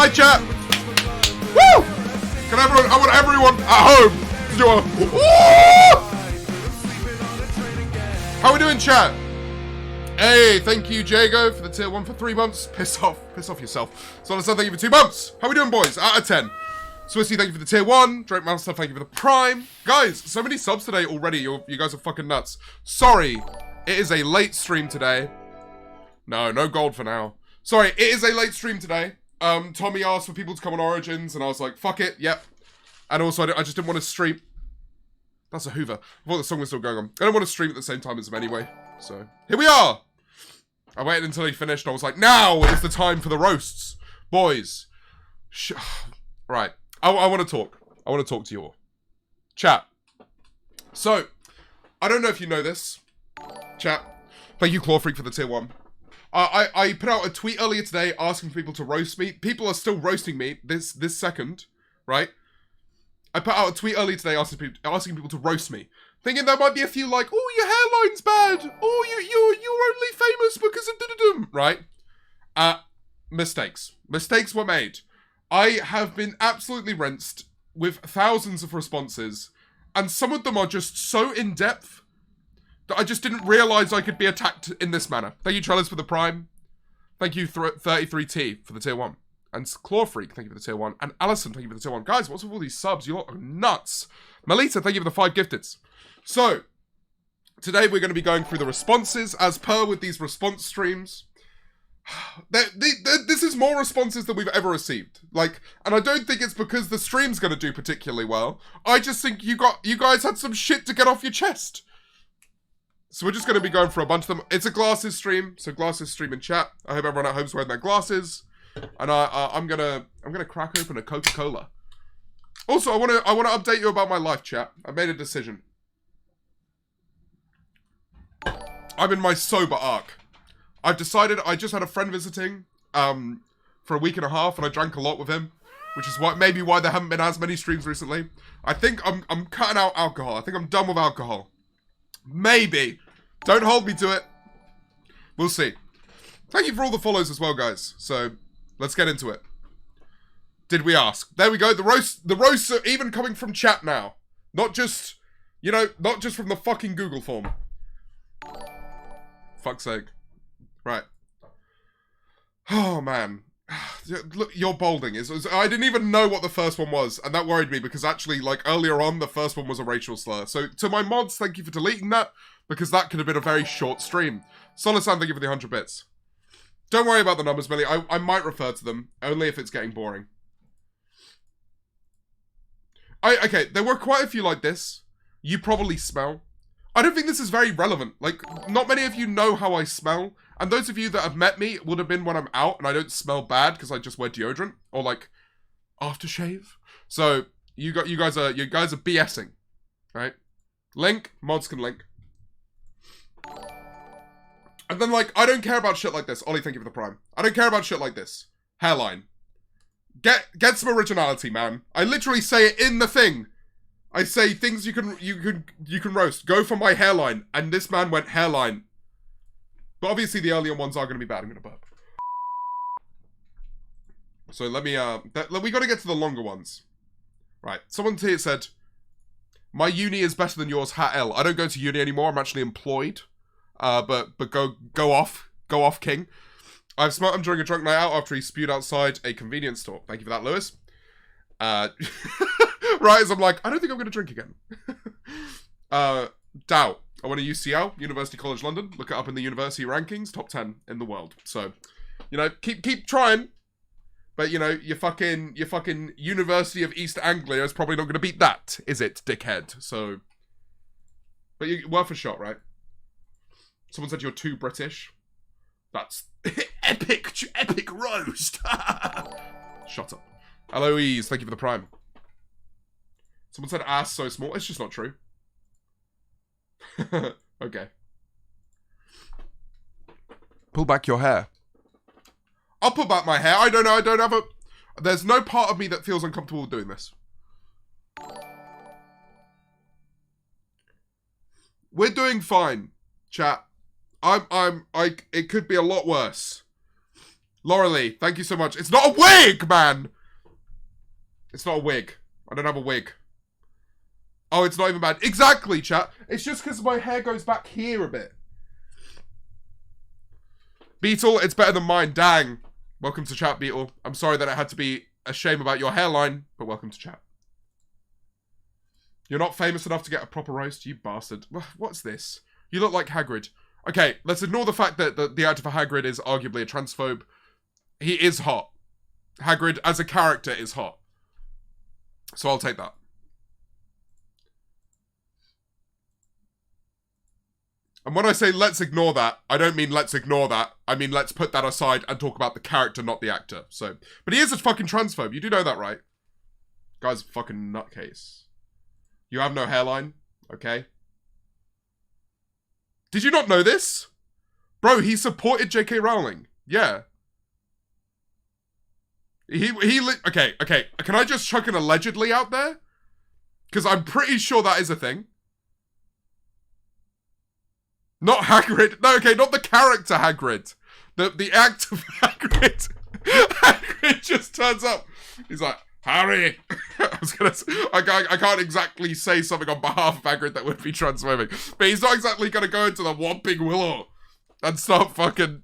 Hi, chat. Woo! I want everyone at home to do a... Woo! How we doing, chat? Hey, thank you, Jago, for the tier 1 for 3 months. Piss off yourself. So thank you for 2 months. How we doing, boys? Out of 10. Swissy, thank you for the tier 1. Drake Master, thank you for the prime. Guys, so many subs today already. You guys are fucking nuts. Sorry, it is a late stream today. No gold for now. Sorry, it is a late stream today. Tommy asked for people to come on Origins, and I was like, fuck it, yep. And also, I just didn't want to stream. That's a Hoover. I thought the song was still going on. I don't want to stream at the same time as him anyway. So, here we are. I waited until he finished, and I was like, now is the time for the roasts. Boys. Right. I want to talk. I want to talk to you all. Chat. So, I don't know if you know this. Chat. Thank you, Clawfreak, for the tier 1. I put out a tweet earlier today asking people to roast me. People are still roasting me this second, right? I put out a tweet earlier today asking people to roast me. Thinking there might be a few like, oh, your hairline's bad. Oh, you're only famous because of da-da-dum, right? Mistakes. Mistakes were made. I have been absolutely rinsed with thousands of responses, and some of them are just so in-depth that I just didn't realise I could be attacked in this manner. Thank you, Trellis, for the prime. Thank you, 33T, for the tier 1. And Clawfreak, thank you for the tier 1. And Allison, thank you for the tier 1. Guys, what's with all these subs? You lot are nuts. Melita, thank you for the 5 gifteds. So, today we're going to be going through the responses, as per with these response streams. This is more responses than we've ever received. Like, and I don't think it's because the stream's going to do particularly well. I just think you guys had some shit to get off your chest. So we're just going to be going for a bunch of them. It's a glasses stream, so glasses stream in chat. I hope everyone at home's wearing their glasses. And I'm gonna crack open a Coca-Cola. Also, I wanna update you about my life, chat. I made a decision. I'm in my sober arc. I've decided. I just had a friend visiting for a week and a half, and I drank a lot with him, which is maybe why there haven't been as many streams recently. I think I'm cutting out alcohol. I think I'm done with alcohol. Maybe. Don't hold me to it. We'll see. Thank you for all the follows as well, guys. So, let's get into it. Did we ask? There we go. The roasts are even coming from chat now. Not just, not just from the fucking Google form. Fuck's sake. Right. Oh, man. Look, your bolding is... I didn't even know what the first one was, and that worried me, because actually, like, earlier on, the first one was a racial slur. So, to my mods, thank you for deleting that, because that could have been a very short stream. Solisan, thank you for the 100 bits. Don't worry about the numbers, Millie. I might refer to them, only if it's getting boring. Okay, there were quite a few like this. You probably smell. I don't think this is very relevant. Like, not many of you know how I smell. And those of you that have met me would have been when I'm out and I don't smell bad because I just wear deodorant or like aftershave. So you guys are BSing, right? Link, mods can link. And then like I don't care about shit like this. Ollie, thank you for the prime. I don't care about shit like this. Hairline. Get some originality, man. I literally say it in the thing. I say things you can roast. Go for my hairline, and this man went hairline. But obviously the earlier ones are going to be bad. I'm going to burp. So let me, we got to get to the longer ones. Right. Someone here said, my uni is better than yours, hat L. I don't go to uni anymore. I'm actually employed. But go off, king. I've smelt him during a drunk night out after he spewed outside a convenience store. Thank you for that, Lewis. Right, as I'm like, I don't think I'm going to drink again. Dow. I went to UCL, University College London. Look it up in the university rankings, top 10 in the world. So, keep trying. But, your fucking University of East Anglia is probably not going to beat that, is it, dickhead? So, but you're worth a shot, right? Someone said you're too British. That's epic roast. Shut up. Eloise, thank you for the prime. Someone said ass so small. It's just not true. Okay. Pull back your hair. I'll pull back my hair. I don't know. I don't have a... There's no part of me that feels uncomfortable doing this. We're doing fine, chat. It could be a lot worse. Laura Lee, thank you so much. It's not a wig, man! It's not a wig. I don't have a wig. Oh, it's not even bad. Exactly, chat. It's just because my hair goes back here a bit. Beetle, it's better than mine. Dang. Welcome to chat, Beetle. I'm sorry that it had to be a shame about your hairline, but welcome to chat. You're not famous enough to get a proper roast, you bastard. What's this? You look like Hagrid. Okay, let's ignore the fact that the actor for Hagrid is arguably a transphobe. He is hot. Hagrid, as a character, is hot. So I'll take that. And when I say let's ignore that, I don't mean let's ignore that. I mean let's put that aside and talk about the character, not the actor. So, but he is a fucking transphobe. You do know that, right? Guy's a fucking nutcase. You have no hairline, okay? Did you not know this? Bro, he supported J.K. Rowling. Yeah. Okay. Can I just chuck an allegedly out there? Because I'm pretty sure that is a thing. Not Hagrid. No, okay, not the character Hagrid. The act of Hagrid. Hagrid just turns up. He's like, Harry. I can't exactly say something on behalf of Hagrid that would be transphobic. But he's not exactly going to go into the Whomping Willow and start fucking...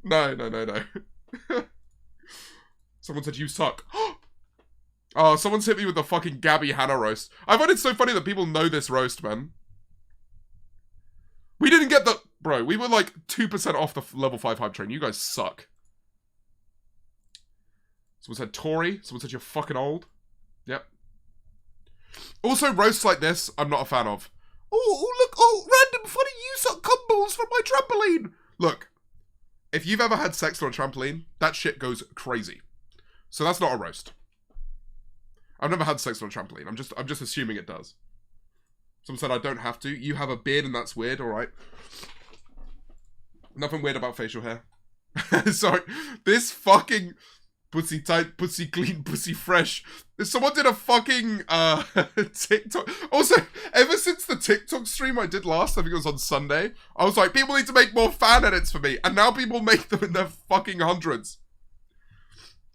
No. Someone said, you suck. Oh, someone's hit me with the fucking Gabby Hanna roast. I find it so funny that people know this roast, man. We didn't get the... Bro, we were like 2% off the level 5 hype train. You guys suck. Someone said Tory. Someone said you're fucking old. Yep. Also, roasts like this, I'm not a fan of. Oh, look. Oh, random funny you suck cumbles from my trampoline. Look, if you've ever had sex on a trampoline, that shit goes crazy. So that's not a roast. I've never had sex on a trampoline. I'm just assuming it does. Someone said I don't have to. You have a beard and that's weird, alright. Nothing weird about facial hair. Sorry. This fucking pussy tight, pussy clean, pussy fresh. Someone did a fucking TikTok. Also, ever since the TikTok stream I did last, I think it was on Sunday, I was like, people need to make more fan edits for me. And now people make them in their fucking hundreds.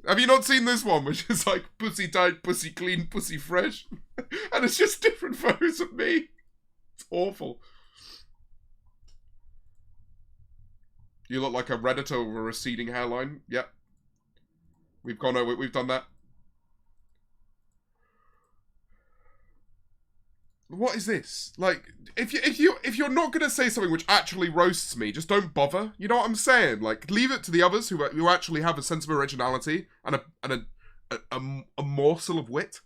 Have you not seen this one, which is like pussy tight, pussy clean, pussy fresh? And it's just different photos of me. It's awful. You look like a Redditor with a receding hairline. Yep. We've done that. What is this? Like, if you're not gonna say something which actually roasts me, just don't bother. You know what I'm saying? Like, leave it to the others who actually have a sense of originality and a morsel of wit.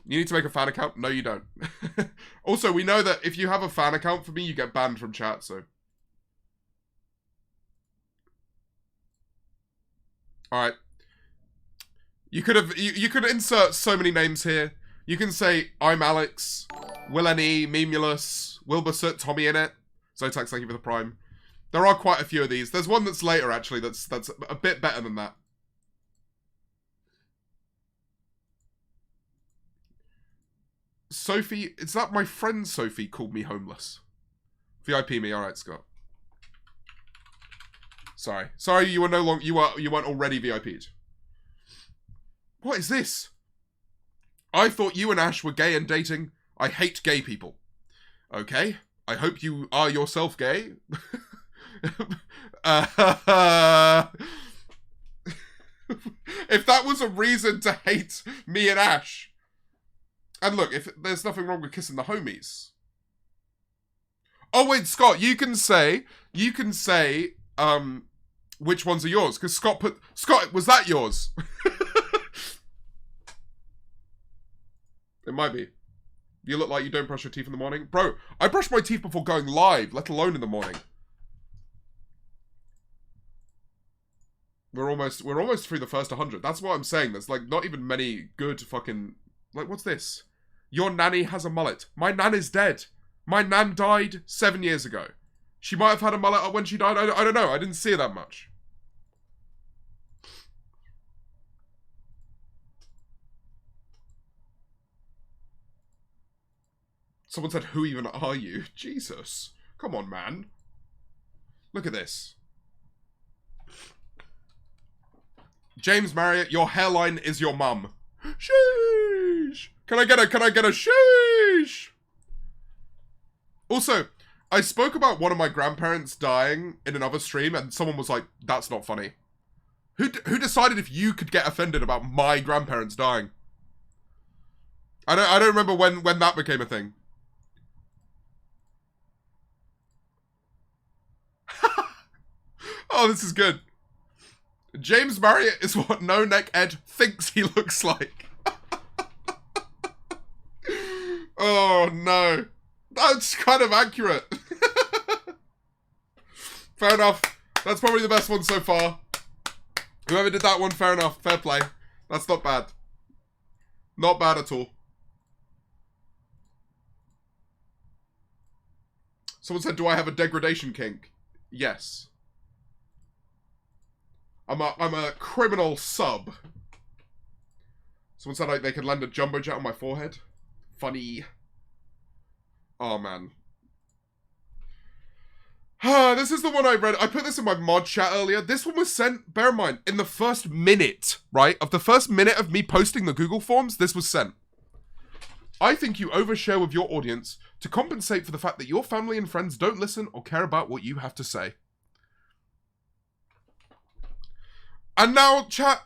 You need to make a fan account? No, you don't. Also, we know that if you have a fan account for me, you get banned from chat. So, all right. You could insert so many names here. You can say, I'm Alex, Will N.E., Memulus, Wilbursut, Tommy in it. Zotax, thank you for the prime. There are quite a few of these. There's one that's later, actually, that's a bit better than that. Sophie, is that my friend Sophie called me homeless? VIP me, alright, Scott. Sorry, you were no longer, you weren't already VIP'd. What is this? I thought you and Ash were gay and dating. I hate gay people. Okay. I hope you are yourself gay. If that was a reason to hate me and Ash. And look, if there's nothing wrong with kissing the homies. Oh wait, Scott, you can say, which ones are yours? Because Scott, was that yours? It might be. You look like you don't brush your teeth in the morning. Bro, I brush my teeth before going live, let alone in the morning. We're almost through the first 100. That's what I'm saying. There's like not even many good fucking... Like, what's this? Your nanny has a mullet. My nan is dead. My nan died 7 years ago. She might have had a mullet when she died. I don't know. I didn't see her that much. Someone said, who even are you? Jesus. Come on, man. Look at this. James Marriott, your hairline is your mum. Sheesh. Can I get a sheesh? Also, I spoke about one of my grandparents dying in another stream, and someone was like, that's not funny. Who decided if you could get offended about my grandparents dying? I don't remember when that became a thing. Oh, this is good. James Marriott is what No Neck Ed thinks he looks like. Oh, no. That's kind of accurate. Fair enough. That's probably the best one so far. Whoever did that one, fair enough. Fair play. That's not bad. Not bad at all. Someone said, do I have a degradation kink? Yes. I'm a criminal sub. Someone said like, they could land a jumbo jet on my forehead. Funny. Oh, man. This is the one I read. I put this in my mod chat earlier. This one was sent, bear in mind, in the first minute, right? Of the first minute of me posting the Google Forms, this was sent. I think you overshare with your audience to compensate for the fact that your family and friends don't listen or care about what you have to say. And now, chat,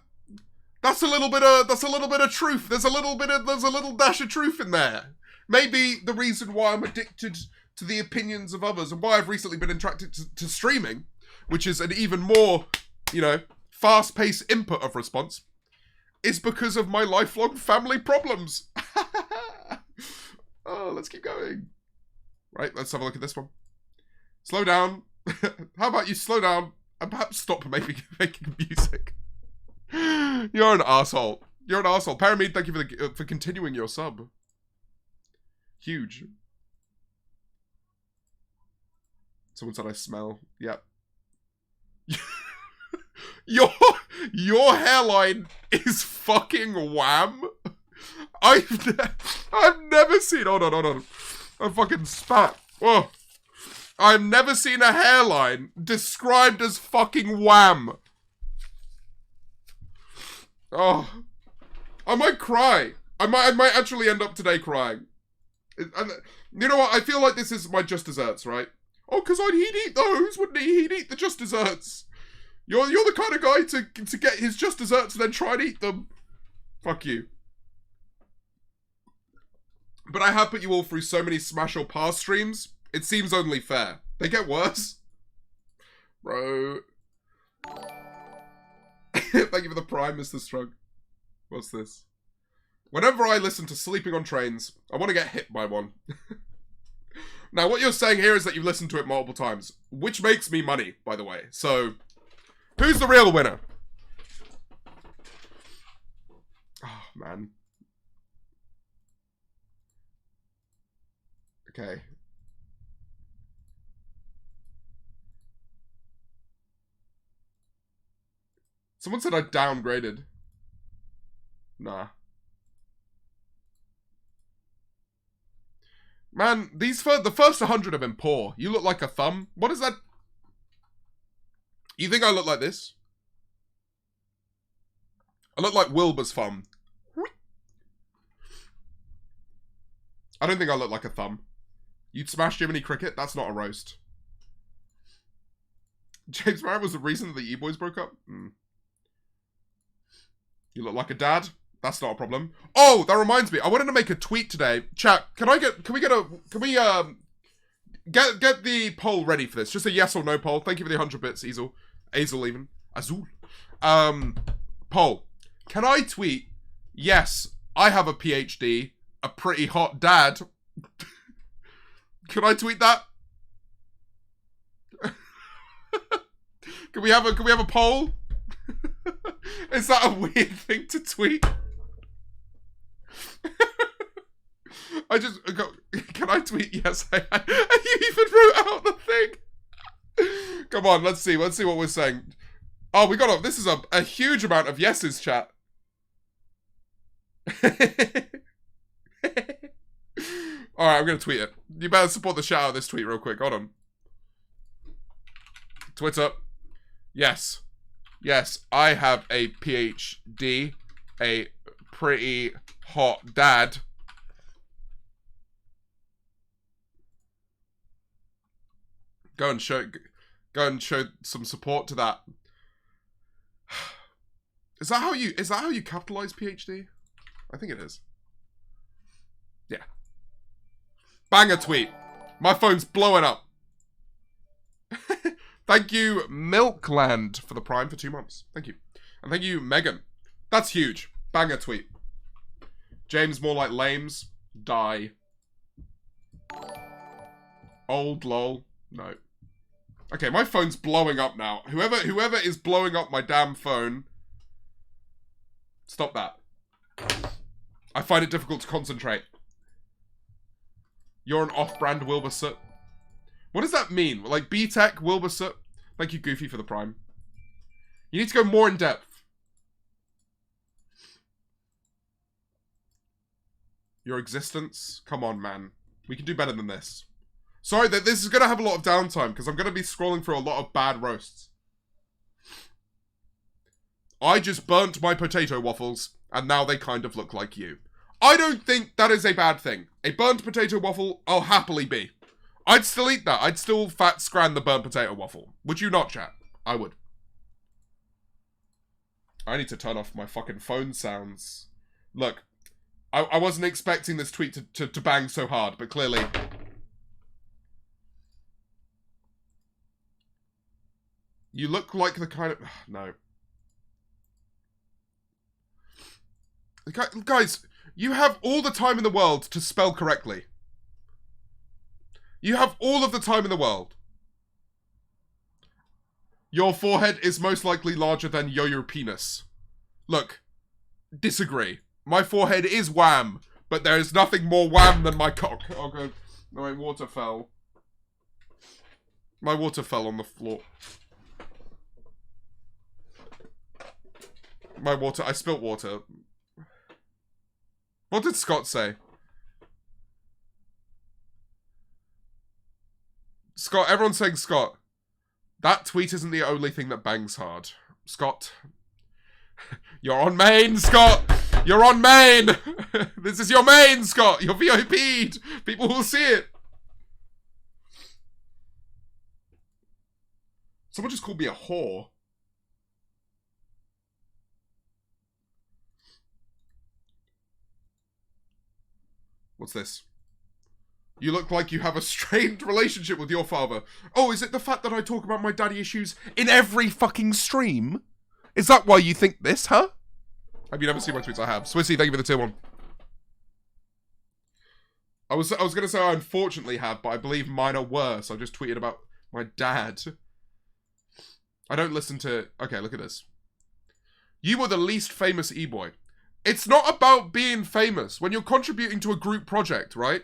that's a little bit of truth. There's a little dash of truth in there. Maybe the reason why I'm addicted to the opinions of others and why I've recently been attracted to streaming, which is an even more, you know, fast-paced input of response, is because of my lifelong family problems. Oh, let's keep going. Right, let's have a look at this one. Slow down. How about you slow down and perhaps stop making music? You're an asshole. You're an asshole. Paramede, thank you for continuing your sub. Huge. Someone said I smell. Yep. Your hairline is fucking wham. I've never seen. Hold on. I fucking spat. Whoa. I've never seen a hairline described as fucking wham. Oh, I might cry. I might actually end up today crying. And you know what? I feel like this is my just desserts, right? Oh, because he'd eat those, wouldn't he? He'd eat the just desserts. You're the kind of guy to get his just desserts and then try and eat them. Fuck you. But I have put you all through so many Smash or Pass streams. It seems only fair. They get worse. Bro. Thank you for the prime, Mr. Strug. What's this? Whenever I listen to Sleeping on Trains, I want to get hit by one. Now, what you're saying here is that you've listened to it multiple times, which makes me money, by the way. So, who's the real winner? Oh, man. Okay. Someone said I downgraded. Nah. Man, the first 100 have been poor. You look like a thumb. What is that? You think I look like this? I look like Wilbur's thumb. I don't think I look like a thumb. You'd smash Jiminy Cricket? That's not a roast. James Marriott was the reason that the E-Boys broke up? You look like a dad? That's not a problem. Oh, that reminds me. I wanted to make a tweet today. Chat, can we get the poll ready for this? Just a yes or no poll. Thank you for the 100 bits, Azul even. Azul. Poll. Can I tweet, yes, I have a PhD, a pretty hot dad. Can I tweet that? Can we have a poll? Is that a weird thing to tweet? I just go, can I tweet? Yes, I you even wrote out the thing. Come on, let's see what we're saying. Oh, this is a huge amount of yeses, chat. Alright, I'm gonna tweet it. You better support the shout out of this tweet real quick. Hold on. Twitter. Yes. Yes, I have a PhD, a pretty hot dad. Go and show some support to that. Is that how you capitalize PhD? I think it is. Yeah. Banger tweet. My phone's blowing up. Thank you, Milkland, for the Prime for 2 months. Thank you. And thank you, Megan. That's huge. Banger tweet. James more like lames. Die. Old lol. No. Okay, my phone's blowing up now. Whoever is blowing up my damn phone. Stop that. I find it difficult to concentrate. You're an off-brand Wilbur-Soot. What does that mean? Like B-Tech, Wilbur-Soot? Thank you, Goofy, for the Prime. You need to go more in depth. Your existence? Come on, man. We can do better than this. Sorry, that this is going to have a lot of downtime, because I'm going to be scrolling through a lot of bad roasts. I just burnt my potato waffles, and now they kind of look like you. I don't think that is a bad thing. A burnt potato waffle, I'll happily be. I'd still eat that. I'd still fat scran the burnt potato waffle. Would you not, chat? I would. I need to turn off my fucking phone sounds. Look, I wasn't expecting this tweet to bang so hard, but clearly... You look like the kind of... No. Guys, you have all the time in the world to spell correctly. You have all of the time in the world. Your forehead is most likely larger than your penis. Look, disagree. My forehead is wham, but there is nothing more wham than my cock. Oh god, my water fell. My water fell on the floor. My water, I spilt water. What did Scott say? Scott, everyone's saying Scott. That tweet isn't the only thing that bangs hard. Scott. You're on main, Scott! You're on main! This is your main, Scott! You're VIP'd! People will see it! Someone just called me a whore. What's this? You look like you have a strained relationship with your father. Oh, is it the fact that I talk about my daddy issues in every fucking stream? Is that why you think this, huh? Have you never seen my tweets? I have. Swissy, thank you for the tier 1. I was going to say I unfortunately have, but I believe mine are worse. I just tweeted about my dad. I don't listen to... Okay, look at this. You were the least famous e-boy. It's not about being famous. When you're contributing to a group project, right?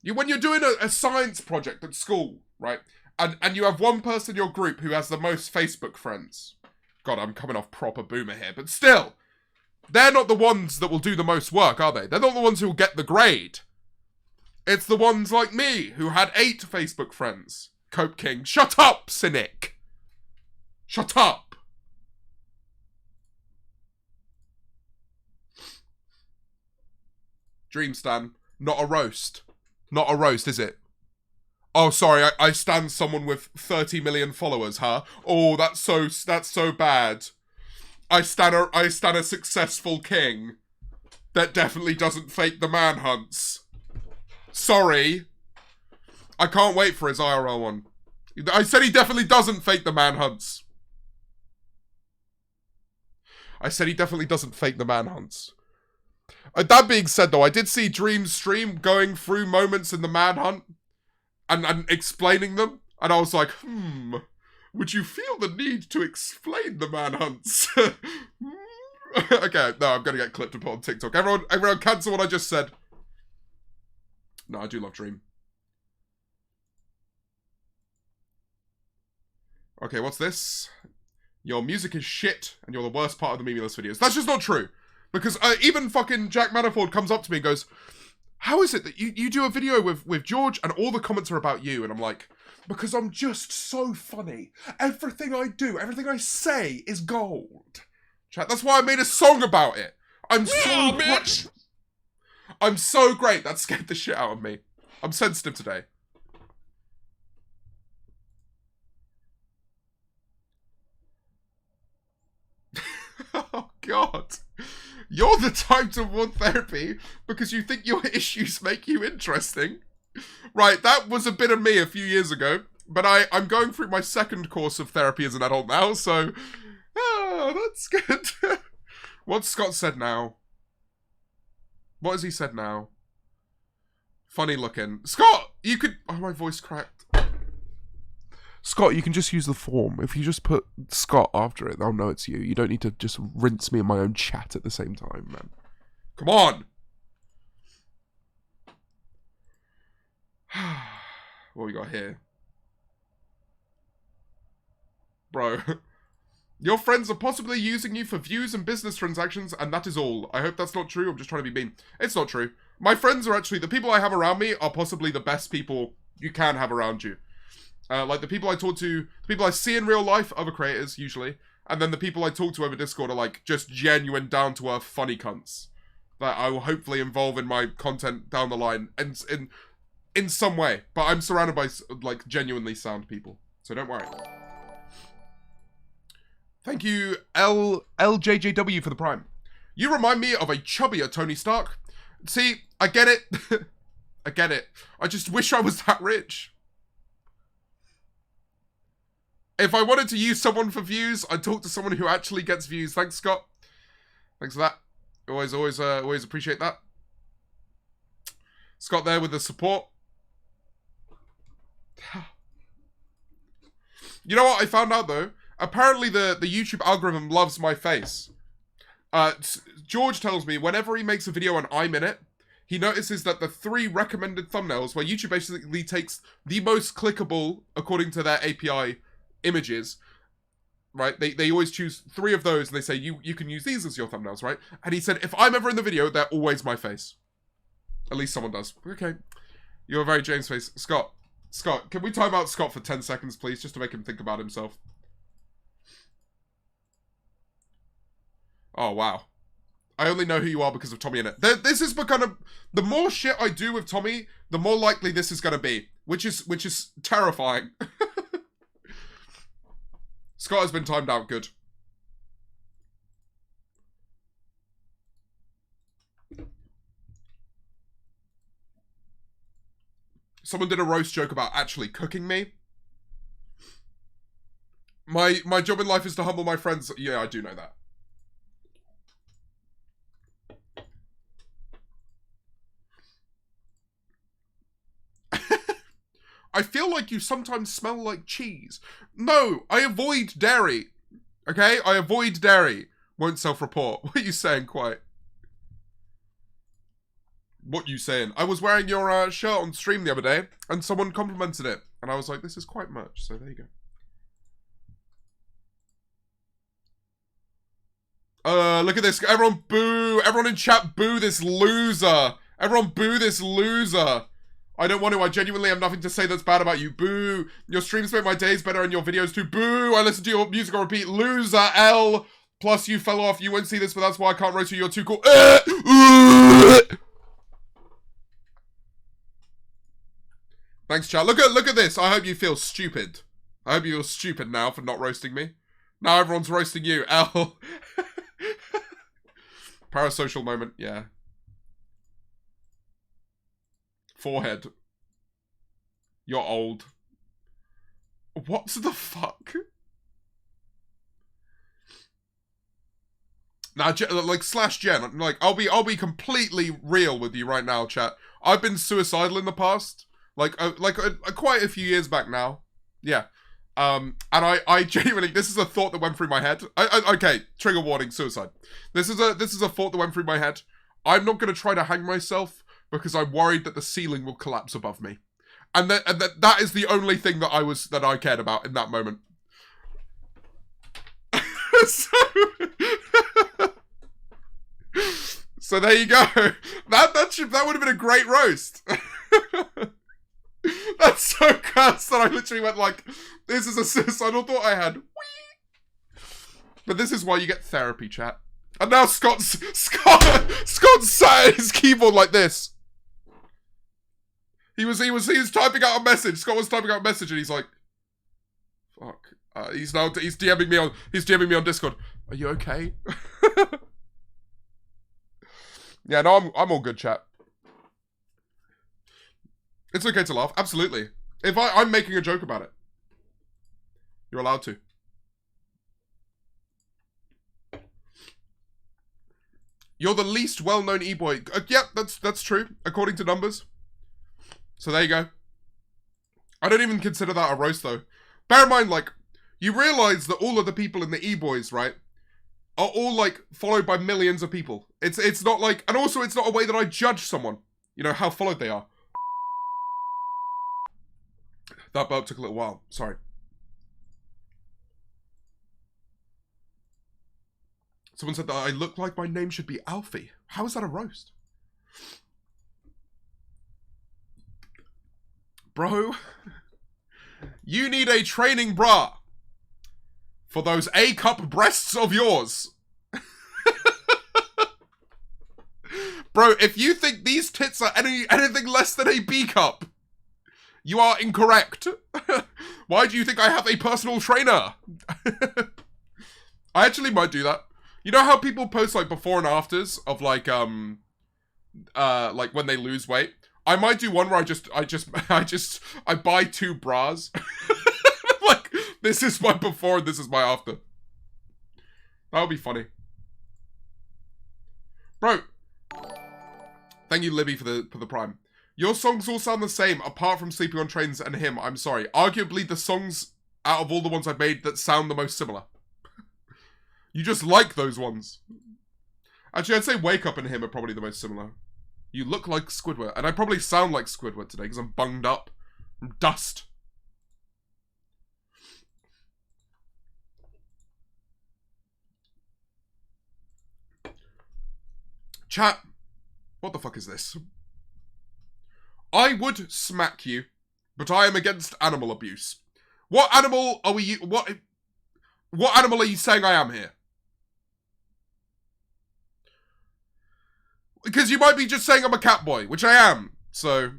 When you're doing a science project at school, right? And you have one person in your group who has the most Facebook friends. God, I'm coming off proper boomer here. But still, they're not the ones that will do the most work, are they? They're not the ones who will get the grade. It's the ones like me who had 8 Facebook friends. Cope King. Shut up, cynic. Shut up. Dreamstan. Not a roast. Not a roast, is it? Oh, sorry, I stan someone with 30 million followers, huh? Oh, that's so bad. I stan a successful king that definitely doesn't fake the manhunts. Sorry. I can't wait for his IRL one. I said he definitely doesn't fake the manhunts. I said he definitely doesn't fake the manhunts. That being said, though, I did see Dream's stream going through moments in the manhunt and explaining them, and I was like, would you feel the need to explain the manhunts? Okay, no, I'm gonna get clipped and put on TikTok. Everyone cancel what I just said. No, I do love Dream. Okay, what's this? Your music is shit, and you're the worst part of the Memulous videos. That's just not true. Because even fucking Jack Manifold comes up to me and goes, how is it that you do a video with George and all the comments are about you? And I'm like, because I'm just so funny. Everything I do, everything I say is gold. Chat, that's why I made a song about it. I'm so great. That scared the shit out of me. I'm sensitive today. Oh, God. You're the type to want therapy because you think your issues make you interesting. Right, that was a bit of me a few years ago, but I'm going through my second course of therapy as an adult now, so... that's good. What's Scott said now? What has he said now? Funny looking. Scott, you could... Oh, my voice cracked. Scott, you can just use the form. If you just put Scott after it, they'll know it's you. You don't need to just rinse me in my own chat at the same time, man. Come on! What we got here? Bro. Your friends are possibly using you for views and business transactions, and that is all. I hope that's not true. I'm just trying to be mean. It's not true. My friends are actually... The people I have around me are possibly the best people you can have around you. Like, the people I talk to, the people I see in real life, other creators, usually. And then the people I talk to over Discord are, like, just genuine, down-to-earth, funny cunts. That I will hopefully involve in my content down the line, and in some way. But I'm surrounded by, like, genuinely sound people. So don't worry. Thank you, LJJW for the Prime. You remind me of a chubbier Tony Stark. See, I get it. I get it. I just wish I was that rich. If I wanted to use someone for views, I'd talk to someone who actually gets views. Thanks, Scott. Thanks for that. Always appreciate that. Scott there with the support. You know what I found out, though? Apparently the YouTube algorithm loves my face. George tells me whenever he makes a video and I'm in it, he notices that the 3 recommended thumbnails, where YouTube basically takes the most clickable, according to their API, images, right? They always choose 3 of those and they say, you can use these as your thumbnails, right? And he said, if I'm ever in the video, they're always my face. At least someone does. Okay. You're a very James face. Scott, can we time out Scott for 10 seconds, please? Just to make him think about himself. Oh, wow. I only know who you are because of Tommy in it. This is become the more shit I do with Tommy, the more likely this is going to be. Which is terrifying. Scott has been timed out. Good. Someone did a roast joke about actually cooking me. My job in life is to humble my friends. Yeah, I do know that. I feel like you sometimes smell like cheese. No, I avoid dairy. Okay? I avoid dairy. Won't self-report. What are you saying, Quiet? What you saying? I was wearing your shirt on stream the other day, and someone complimented it. And I was like, this is quite much. So there you go. Look at this. Everyone boo. Everyone in chat boo this loser. Everyone boo this loser. I don't want to. I genuinely have nothing to say that's bad about you. Boo. Your streams make my days better and your videos too. Boo. I listen to your music on repeat. Loser. L. Plus you fell off. You won't see this, but that's why I can't roast you. You're too cool. Thanks, chat. Look at this. I hope you feel stupid. I hope you feel stupid now for not roasting me. Now everyone's roasting you. L. Parasocial moment. Yeah. Forehead. You're old. What the fuck? Now, like, /Jen, like, I'll be completely real with you right now, chat. I've been suicidal in the past. Quite a few years back now. Yeah. And I genuinely, this is a thought that went through my head. Okay, trigger warning, suicide. This is a thought that went through my head. I'm not going to try to hang myself, because I'm worried that the ceiling will collapse above me. And that is the only thing that I cared about in that moment. So there you go. That would have been a great roast. That's so cursed that I literally went like, this is a suicidal thought I had. Whee! But this is why you get therapy, chat. And now Scott's sat at his keyboard like this. He was typing out a message. Scott was typing out a message, and he's like, "Fuck." He's DMing me on Discord. Are you okay? Yeah, no, I'm all good, chat. It's okay to laugh. Absolutely. If I'm making a joke about it, you're allowed to. You're the least well-known e-boy. Yep, that's true, according to numbers. So there you go. I don't even consider that a roast, though. Bear in mind, like, you realise that all of the people in the e-boys, right, are all, like, followed by millions of people. It's not like... And also, it's not a way that I judge someone. You know, how followed they are. That burp took a little while. Sorry. Someone said that I look like my name should be Alfie. How is that a roast? Bro, you need a training bra for those A-cup breasts of yours. Bro, if you think these tits are anything less than a B-cup, you are incorrect. Why do you think I have a personal trainer? I actually might do that. You know how people post, like, before and afters of, like when they lose weight? I might do one where I buy 2 bras. Like, this is my before and this is my after. That would be funny. Bro. Thank you, Libby, for the prime. Your songs all sound the same, apart from Sleeping on Trains and Him. I'm sorry. Arguably, the songs out of all the ones I've made that sound the most similar. You just like those ones. Actually, I'd say Wake Up and Him are probably the most similar. You look like Squidward. And I probably sound like Squidward today because I'm bunged up from dust. Chat. What the fuck is this? I would smack you, but I am against animal abuse. What animal are we... What animal are you saying I am here? Because you might be just saying I'm a cat boy, which I am. So,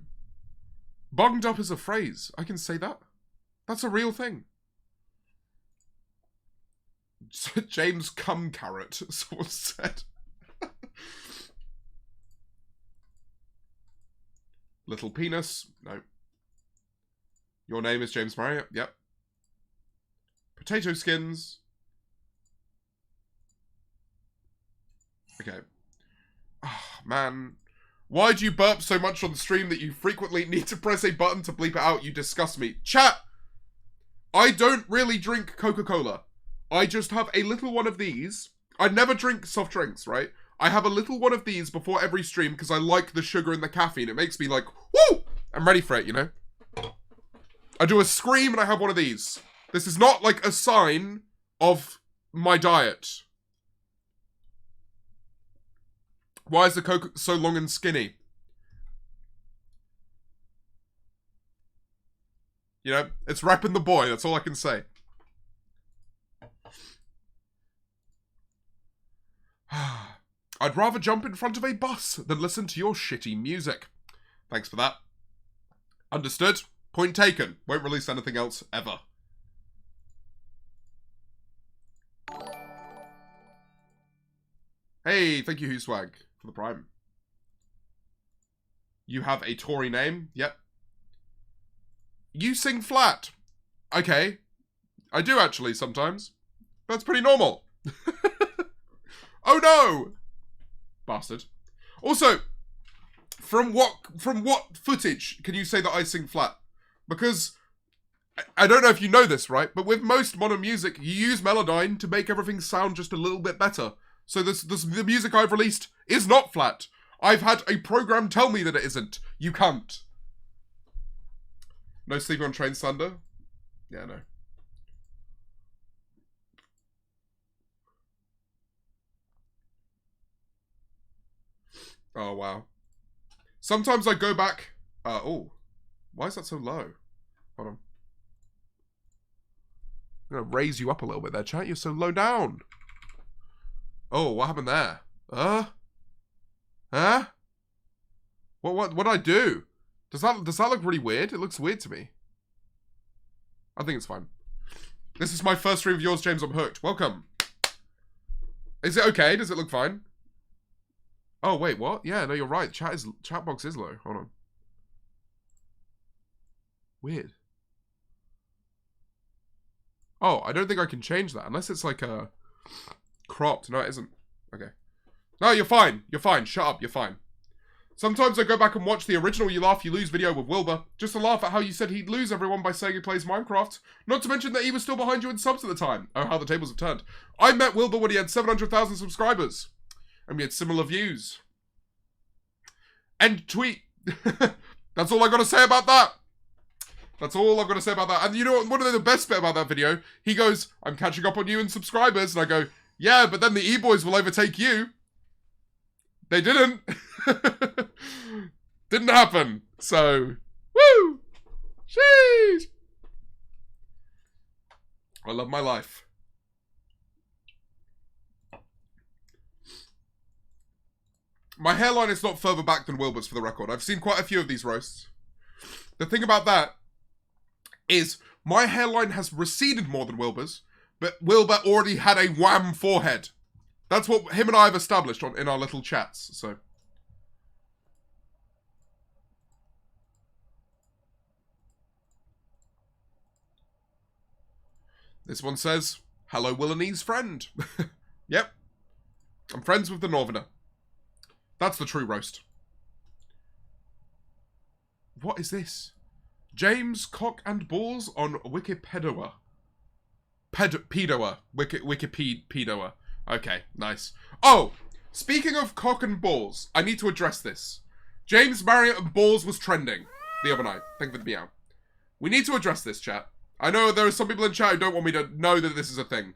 bunged up is a phrase. I can say that. That's a real thing. James Cum Carrot, someone said. Little penis. No. Your name is James Marriott. Yep. Potato skins. Okay. Oh, man. Why do you burp so much on the stream that you frequently need to press a button to bleep it out? You disgust me. Chat! I don't really drink Coca-Cola. I just have a little one of these. I never drink soft drinks, right? I have a little one of these before every stream because I like the sugar and the caffeine. It makes me like, woo! I'm ready for it, you know? I do a scream and I have one of these. This is not like a sign of my diet. Why is the Coke so long and skinny? You know, it's rapping the boy, that's all I can say. I'd rather jump in front of a bus than listen to your shitty music. Thanks for that. Understood. Point taken. Won't release anything else ever. Hey, thank you, Swag, for the prime. You have a Tory name? Yep. You sing flat. Okay. I do actually sometimes. That's pretty normal. Oh no! Bastard. Also, from what footage can you say that I sing flat? Because I don't know if you know this, right? But with most modern music, you use Melodyne to make everything sound just a little bit better. So the music I've released is not flat. I've had a program tell me that it isn't. You can't. No sleeping on trains, Thunder? Yeah, no. Oh, wow. Sometimes I go back... oh. Why is that so low? Hold on. I'm going to raise you up a little bit there, chat. You're so low down. Oh, what happened there? Huh? What did I do? Does that look really weird? It looks weird to me. I think it's fine. This is my first stream of yours, James. I'm hooked. Welcome. Is it okay? Does it look fine? Oh, wait, what? Yeah, no, you're right. Chat box is low. Hold on. Weird. Oh, I don't think I can change that. Unless it's like a cropped. No, it isn't. Okay. No, you're fine. You're fine. Shut up. You're fine. Sometimes I go back and watch the original You Laugh, You Lose video with Wilbur, just to laugh at how you said he'd lose everyone by saying he plays Minecraft. Not to mention that he was still behind you in subs at the time. Oh, how the tables have turned. I met Wilbur when he had 700,000 subscribers. And we had similar views. End tweet. That's all I got to say about that. That's all I've got to say about that. And you know what? One of the best bit about that video, he goes, I'm catching up on you in subscribers. And I go, yeah, but then the E-boys will overtake you. They didn't. Didn't happen. So, woo! Sheesh! I love my life. My hairline is not further back than Wilbur's, for the record. I've seen quite a few of these roasts. The thing about that is my hairline has receded more than Wilbur's, but Wilbur already had a wham forehead. That's what him and I have established in our little chats, so. This one says, hello Willanese friend. Yep. I'm friends with the Northerner. That's the true roast. What is this? James Cock and Balls on Wikipedia. Wikipedia. Okay, nice. Oh, speaking of cock and balls, I need to address this. James Marriott and Balls was trending the other night. Thank you for the meow. We need to address this, chat. I know there are some people in chat who don't want me to know that this is a thing.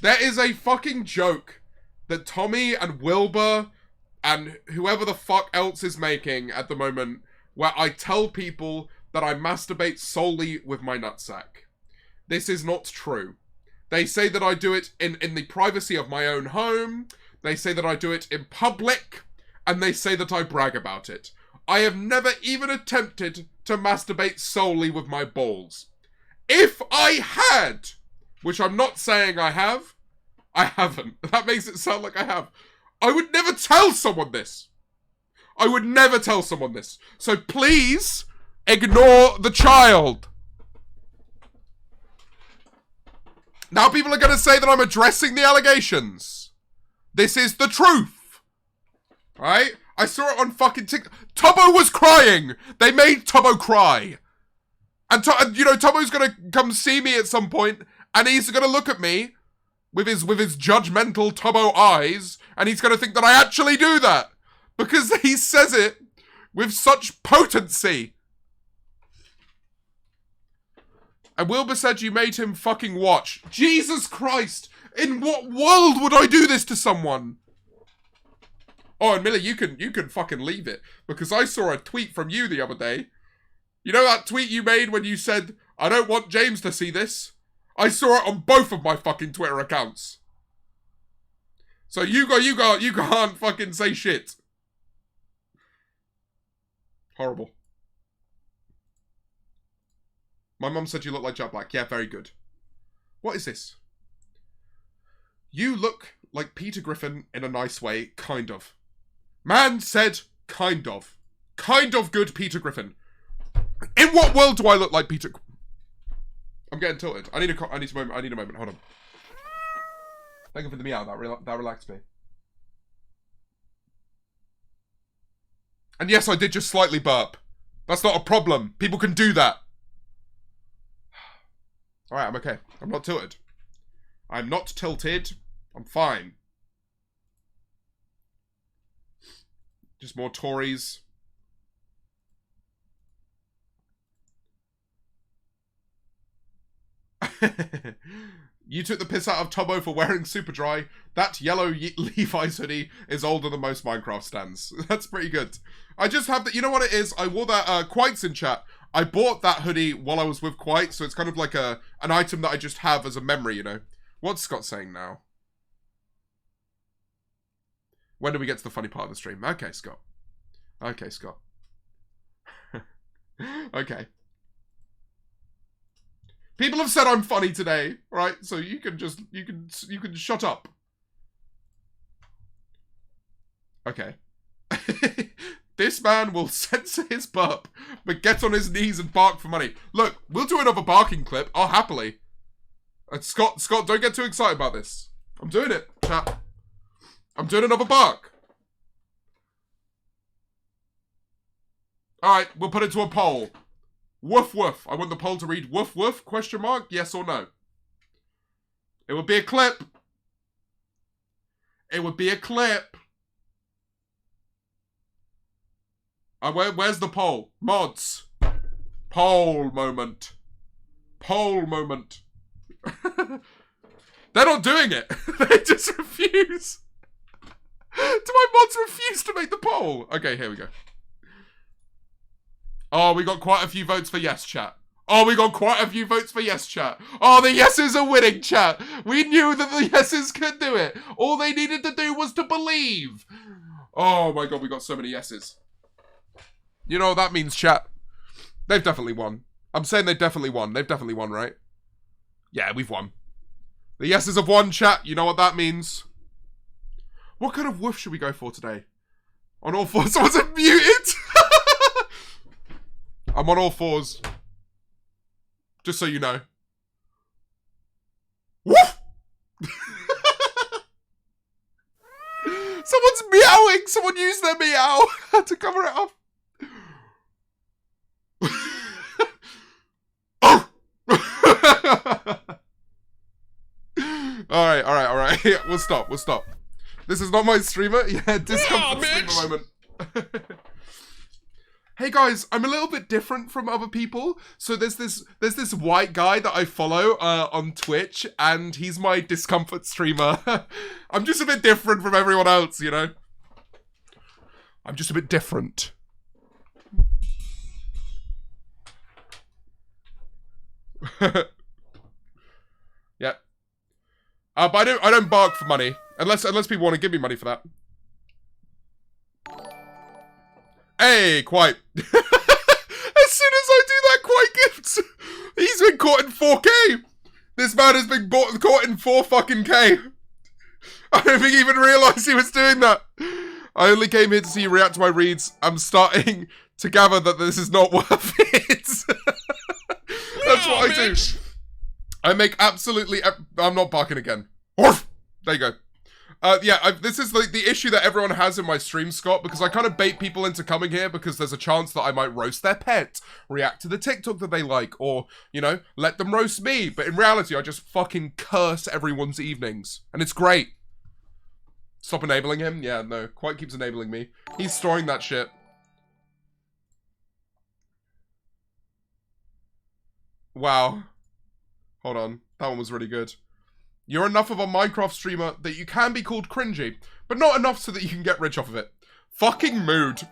There is a fucking joke that Tommy and Wilbur and whoever the fuck else is making at the moment where I tell people that I masturbate solely with my nutsack. This is not true. They say that I do it in the privacy of my own home. They say that I do it in public. And they say that I brag about it. I have never even attempted to masturbate solely with my balls. If I had, which I'm not saying I have, I haven't. That makes it sound like I have. I would never tell someone this. I would never tell someone this. So please ignore the child. Now people are going to say that I'm addressing the allegations. This is the truth. Right? I saw it on fucking TikTok. Tubbo was crying. They made Tubbo cry. And you know, Tubbo's going to come see me at some point, and he's going to look at me with his judgmental Tubbo eyes, and he's going to think that I actually do that. Because he says it with such potency. And Wilbur said you made him fucking watch. Jesus Christ! In what world would I do this to someone? Oh, and Millie, you can fucking leave it. Because I saw a tweet from you the other day. You know that tweet you made when you said, I don't want James to see this? I saw it on both of my fucking Twitter accounts. So you can't fucking say shit. Horrible. My mum said you look like Jack Black. Yeah, very good. What is this? You look like Peter Griffin in a nice way, kind of. Man said, kind of. Kind of good Peter Griffin. In what world do I look like Peter? I'm getting tilted. I need a moment. Hold on. Thank you for the meow. That relaxed me. And yes, I did just slightly burp. That's not a problem. People can do that. Alright, I'm okay. I'm not tilted. I'm not tilted. I'm fine. Just more Tories. You took the piss out of Tobo for wearing Superdry. That yellow Levi's hoodie is older than most Minecraft stands. That's pretty good. I just have that. You know what it is? I wore that. Quite's in chat. I bought that hoodie while I was with Quite, so it's kind of like an item that I just have as a memory, you know. What's Scott saying now? When do we get to the funny part of the stream? Okay, Scott. Okay, Scott. Okay. People have said I'm funny today, right? So you can shut up. Okay. This man will censor his burp, but get on his knees and bark for money. Look, we'll do another barking clip. I'll happily. Scott, don't get too excited about this. I'm doing it, chat. I'm doing another bark. Alright, we'll put it to a poll. Woof woof. I want the poll to read woof woof, question mark, yes or no. It would be a clip. It would be a clip. Where's the poll? Mods. Poll moment. Poll moment. They're not doing it. They just refuse. Do my mods refuse to make the poll? Okay, here we go. Oh, we got quite a few votes for yes, chat. Oh, we got quite a few votes for yes, chat. Oh, the yeses are winning, chat. We knew that the yeses could do it. All they needed to do was to believe. Oh my god, we got so many yeses. You know what that means, chat? They've definitely won. I'm saying they definitely won. They've definitely won, right? Yeah, we've won. The yeses have won, chat. You know what that means. What kind of woof should we go for today? On all fours. Someone's muted. I'm on all fours. Just so you know. Woof! Someone's meowing. Someone used their meow to cover it up. Oh! Alright. We'll stop. This is not my streamer. Yeah, discomfort streamer moment. Hey guys, I'm a little bit different from other people. So there's this white guy that I follow on Twitch, and he's my discomfort streamer. I'm just a bit different from everyone else, you know? I'm just a bit different. Yeah. But I don't bark for money. Unless people want to give me money for that. Hey, Quite. As soon as I do that, Quite gifts. He's been caught in 4K. This man has been caught in 4 fucking K. I don't think he even realised he was doing that. I only came here to see you react to my reads. I'm starting to gather that this is not worth it. That's what I do. I make absolutely... I'm not barking again. There you go. Yeah, this is the issue that everyone has in my stream, Scott, because I kind of bait people into coming here because there's a chance that I might roast their pet, react to the TikTok that they like, or, you know, let them roast me. But in reality, I just fucking curse everyone's evenings. And it's great. Stop enabling him? Yeah, no. Quite keeps enabling me. He's storing that shit. Wow. Hold on. That one was really good. You're enough of a Minecraft streamer that you can be called cringy, but not enough so that you can get rich off of it. Fucking mood.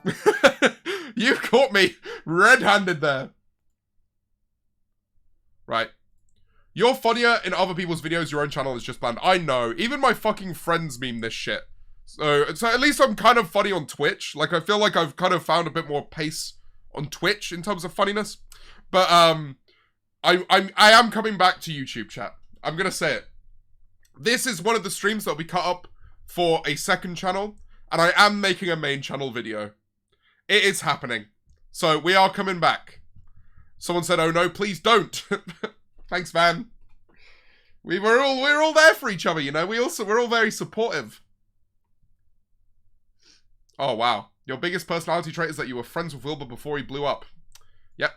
You caught me red-handed there. Right. You're funnier in other people's videos, your own channel is just banned. I know. Even my fucking friends meme this shit. So at least I'm kind of funny on Twitch. Like, I feel like I've kind of found a bit more pace on Twitch in terms of funniness. But, I am coming back to YouTube, chat. I'm gonna say it. This is one of the streams that will be cut up for a second channel, and I am making a main channel video. It is happening. So we are coming back. Someone said, oh no, please don't. Thanks, man. We're all there for each other, you know? We're all very supportive. Oh, wow. Your biggest personality trait is that you were friends with Wilbur before he blew up. Yep.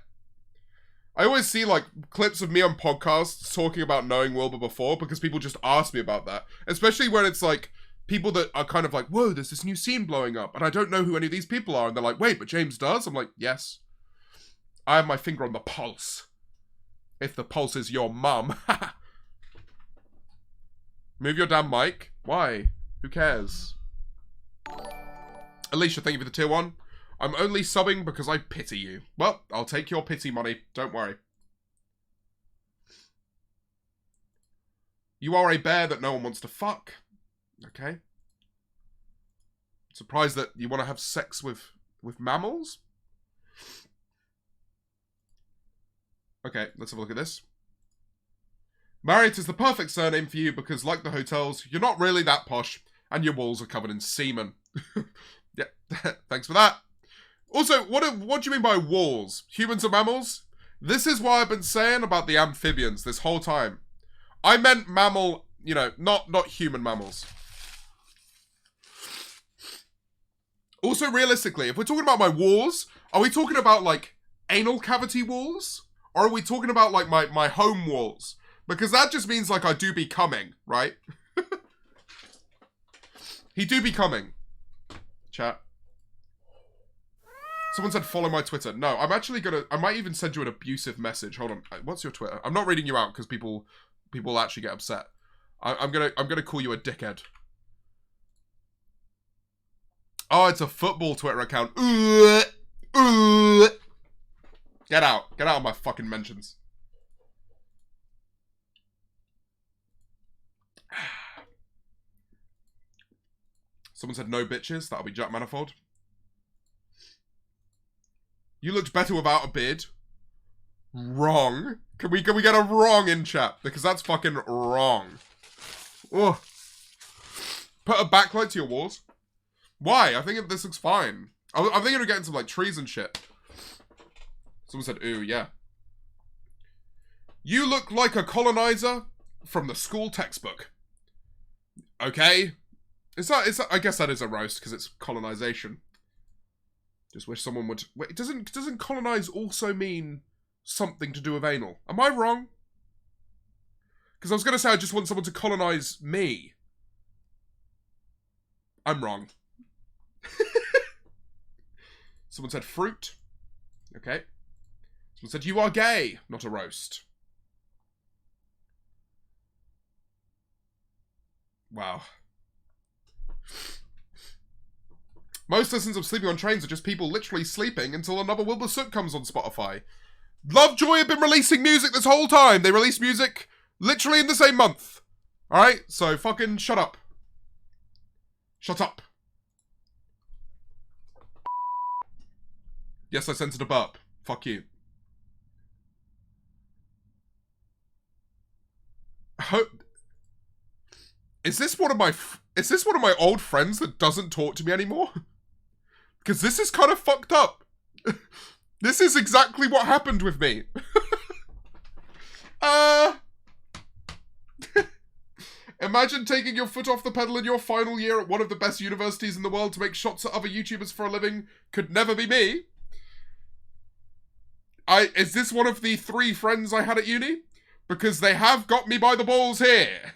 I always see, like, clips of me on podcasts talking about knowing Wilbur before because people just ask me about that. Especially when it's, like, people that are kind of like, whoa, there's this new scene blowing up, and I don't know who any of these people are. And they're like, wait, but James does? I'm like, yes. I have my finger on the pulse. If the pulse is your mum. Move your damn mic. Why? Who cares? Alicia, thank you for the tier 1. I'm only subbing because I pity you. Well, I'll take your pity money. Don't worry. You are a bear that no one wants to fuck. Okay. Surprised that you want to have sex with mammals? Okay, let's have a look at this. Marriott is the perfect surname for you because, like the hotels, you're not really that posh and your walls are covered in semen. Yeah, thanks for that. Also, what do you mean by walls? Humans are mammals? This is what I've been saying about the amphibians this whole time. I meant mammal, you know, not human mammals. Also, realistically, if we're talking about my walls, are we talking about, like, anal cavity walls? Or are we talking about, like, my home walls? Because that just means, like, I do be coming, right? He do be coming. Chat. Someone said follow my Twitter. No, I'm actually gonna... I might even send you an abusive message. Hold on. What's your Twitter? I'm not reading you out because people actually get upset. I'm gonna call you a dickhead. Oh, it's a football Twitter account. Get out. Get out of my fucking mentions. Someone said no bitches. That'll be Jack Manifold. You looked better without a beard. Wrong. Can we get a wrong in chat? Because that's fucking wrong. Ugh. Put a backlight to your walls. Why? I think this looks fine. I'm thinking of getting some, like, trees and shit. Someone said, ooh, yeah. You look like a colonizer from the school textbook. Okay. I guess that is a roast, because it's colonization. Just wish someone would... Wait, doesn't colonize also mean something to do with anal? Am I wrong? Because I was going to say I just want someone to colonize me. I'm wrong. Someone said fruit. Okay. Someone said you are gay, not a roast. Wow. Most listens of sleeping on trains are just people literally sleeping until another Wilbur Soot comes on Spotify. Lovejoy have been releasing music this whole time. They released music literally in the same month. Alright? So fucking shut up. Shut up. Yes, I censored a burp. Fuck you. Is this one of my old friends that doesn't talk to me anymore? Because this is kind of fucked up. This is exactly what happened with me. Imagine taking your foot off the pedal in your final year at one of the best universities in the world to make shots at other YouTubers for a living. Could never be me. Is this one of the 3 friends I had at uni? Because they have got me by the balls here.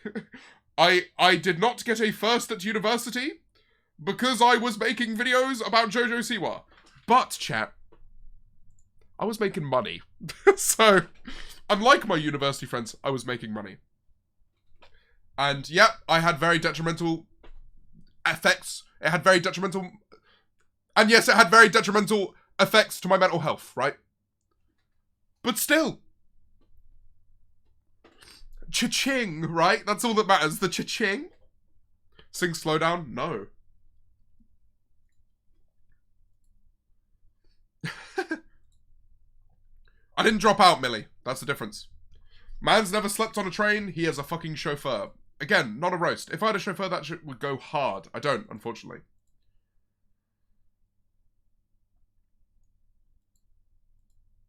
I did not get a first at university because I was making videos about Jojo Siwa. But, chat, I was making money. So, unlike my university friends, I was making money. And, yeah, I had very detrimental effects. It had very detrimental... And yes, it had very detrimental effects to my mental health, right? But still... Cha-ching, right? That's all that matters. The cha-ching. Sing slow down? No. I didn't drop out, Millie. That's the difference. Man's never slept on a train. He has a fucking chauffeur. Again, not a roast. If I had a chauffeur, that shit would go hard. I don't, unfortunately.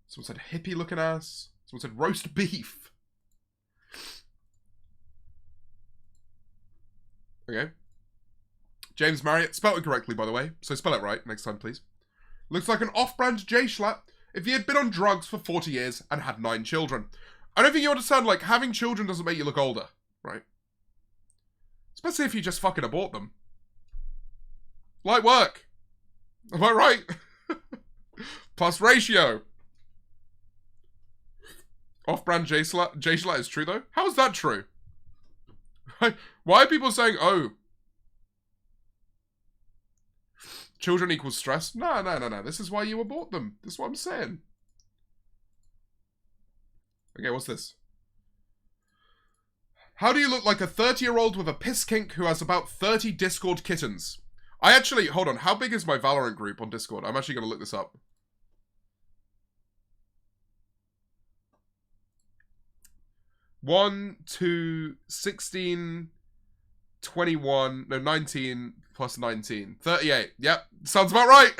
Someone said hippie looking ass. Someone said roast beef. Okay. James Marriott, spelled it correctly, by the way. So spell it right next time, please. Looks like an off-brand J-Schlap if he had been on drugs for 40 years and had 9 children. I don't think you understand, like, having children doesn't make you look older, right? Especially if you just fucking abort them. Light work. Am I right? Plus ratio. Off-brand J-Slat is true, though? How is that true? Why are people saying, oh, children equals stress? No. This is why you abort them. This is what I'm saying. Okay, what's this? How do you look like a 30-year-old with a piss kink who has about 30 Discord kittens? I actually... Hold on. How big is my Valorant group on Discord? I'm actually going to look this up. One, 2, 16, 21, no, 19 plus 19. 38. Yep, sounds about right.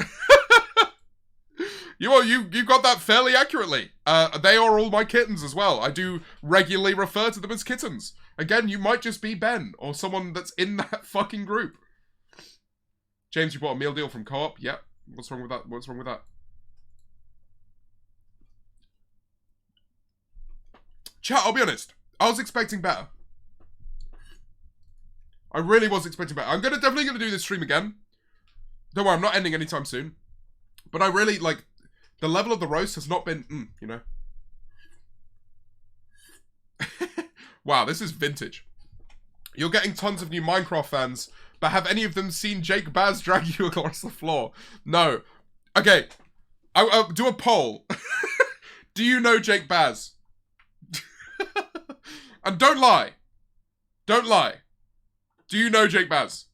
You got that fairly accurately. They are all my kittens as well. I do regularly refer to them as kittens. Again, you might just be Ben or someone that's in that fucking group. James, you bought a meal deal from Co-op? Yep. What's wrong with that? What's wrong with that? Chat, I'll be honest. I was expecting better. I really was expecting better. I'm definitely gonna do this stream again. Don't worry, I'm not ending anytime soon. But I really, like, the level of the roast has not been, you know. Wow, this is vintage. You're getting tons of new Minecraft fans, but have any of them seen Jake Baz drag you across the floor? No. Okay, I'll do a poll. Do you know Jake Baz? And don't lie. Don't lie. Do you know Jake Baz?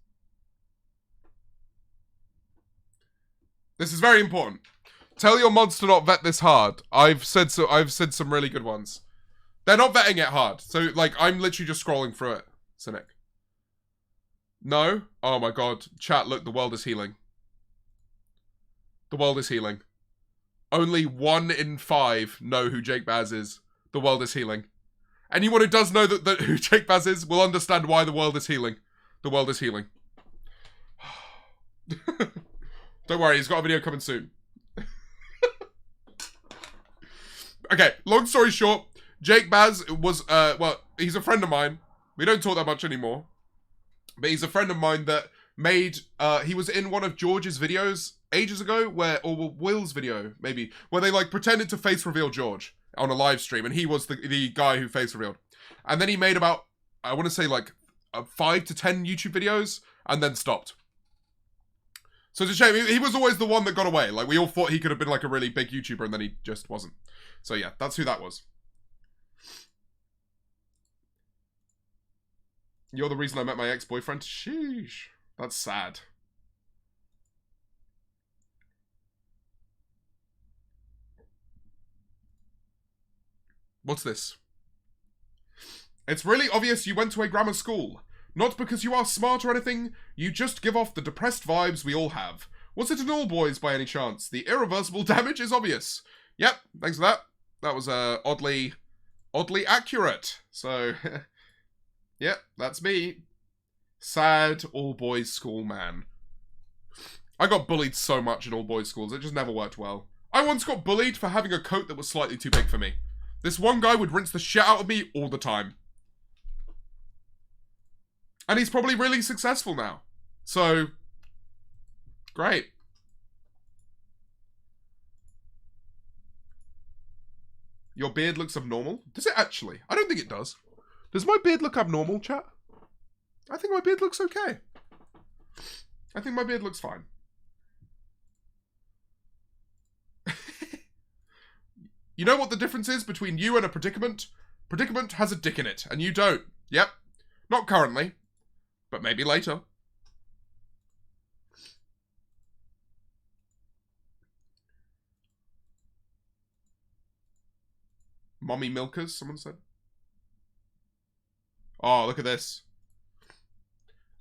This is very important. Tell your mods to not vet this hard. I've said some really good ones. They're not vetting it hard. So, like, I'm literally just scrolling through it. Cynic. No? Oh my god. Chat, look, the world is healing. The world is healing. Only 1 in 5 know who Jake Baz is. The world is healing. Anyone who does know that who Jake Baz is will understand why the world is healing. The world is healing. Don't worry, he's got a video coming soon. Okay, long story short, Jake Baz was, well, he's a friend of mine. We don't talk that much anymore. But he's a friend of mine that made, he was in one of George's videos ages ago, or Will's video, maybe, where they, like, pretended to face reveal George on a live stream, and he was the guy who face revealed. And then he made about, I want to say, like, 5 to 10 YouTube videos, and then stopped. So it's a shame. He was always the one that got away. Like, we all thought he could have been, like, a really big YouTuber, and then he just wasn't. So yeah, that's who that was. You're the reason I met my ex-boyfriend? Sheesh. That's sad. What's this? It's really obvious you went to a grammar school. Not because you are smart or anything, you just give off the depressed vibes we all have. Was it an all boys by any chance? The irreversible damage is obvious. Yep, thanks for that. That was oddly accurate. So, yep, that's me. Sad all boys school man. I got bullied so much in all boys schools, it just never worked well. I once got bullied for having a coat that was slightly too big for me. This one guy would rinse the shit out of me all the time. And he's probably really successful now. So, great. Your beard looks abnormal? Does it actually? I don't think it does. Does my beard look abnormal, chat? I think my beard looks okay. I think my beard looks fine. You know what the difference is between you and a predicament? Predicament has a dick in it, and you don't. Yep. Not currently. But maybe later. Mommy milkers, someone said. Oh, look at this.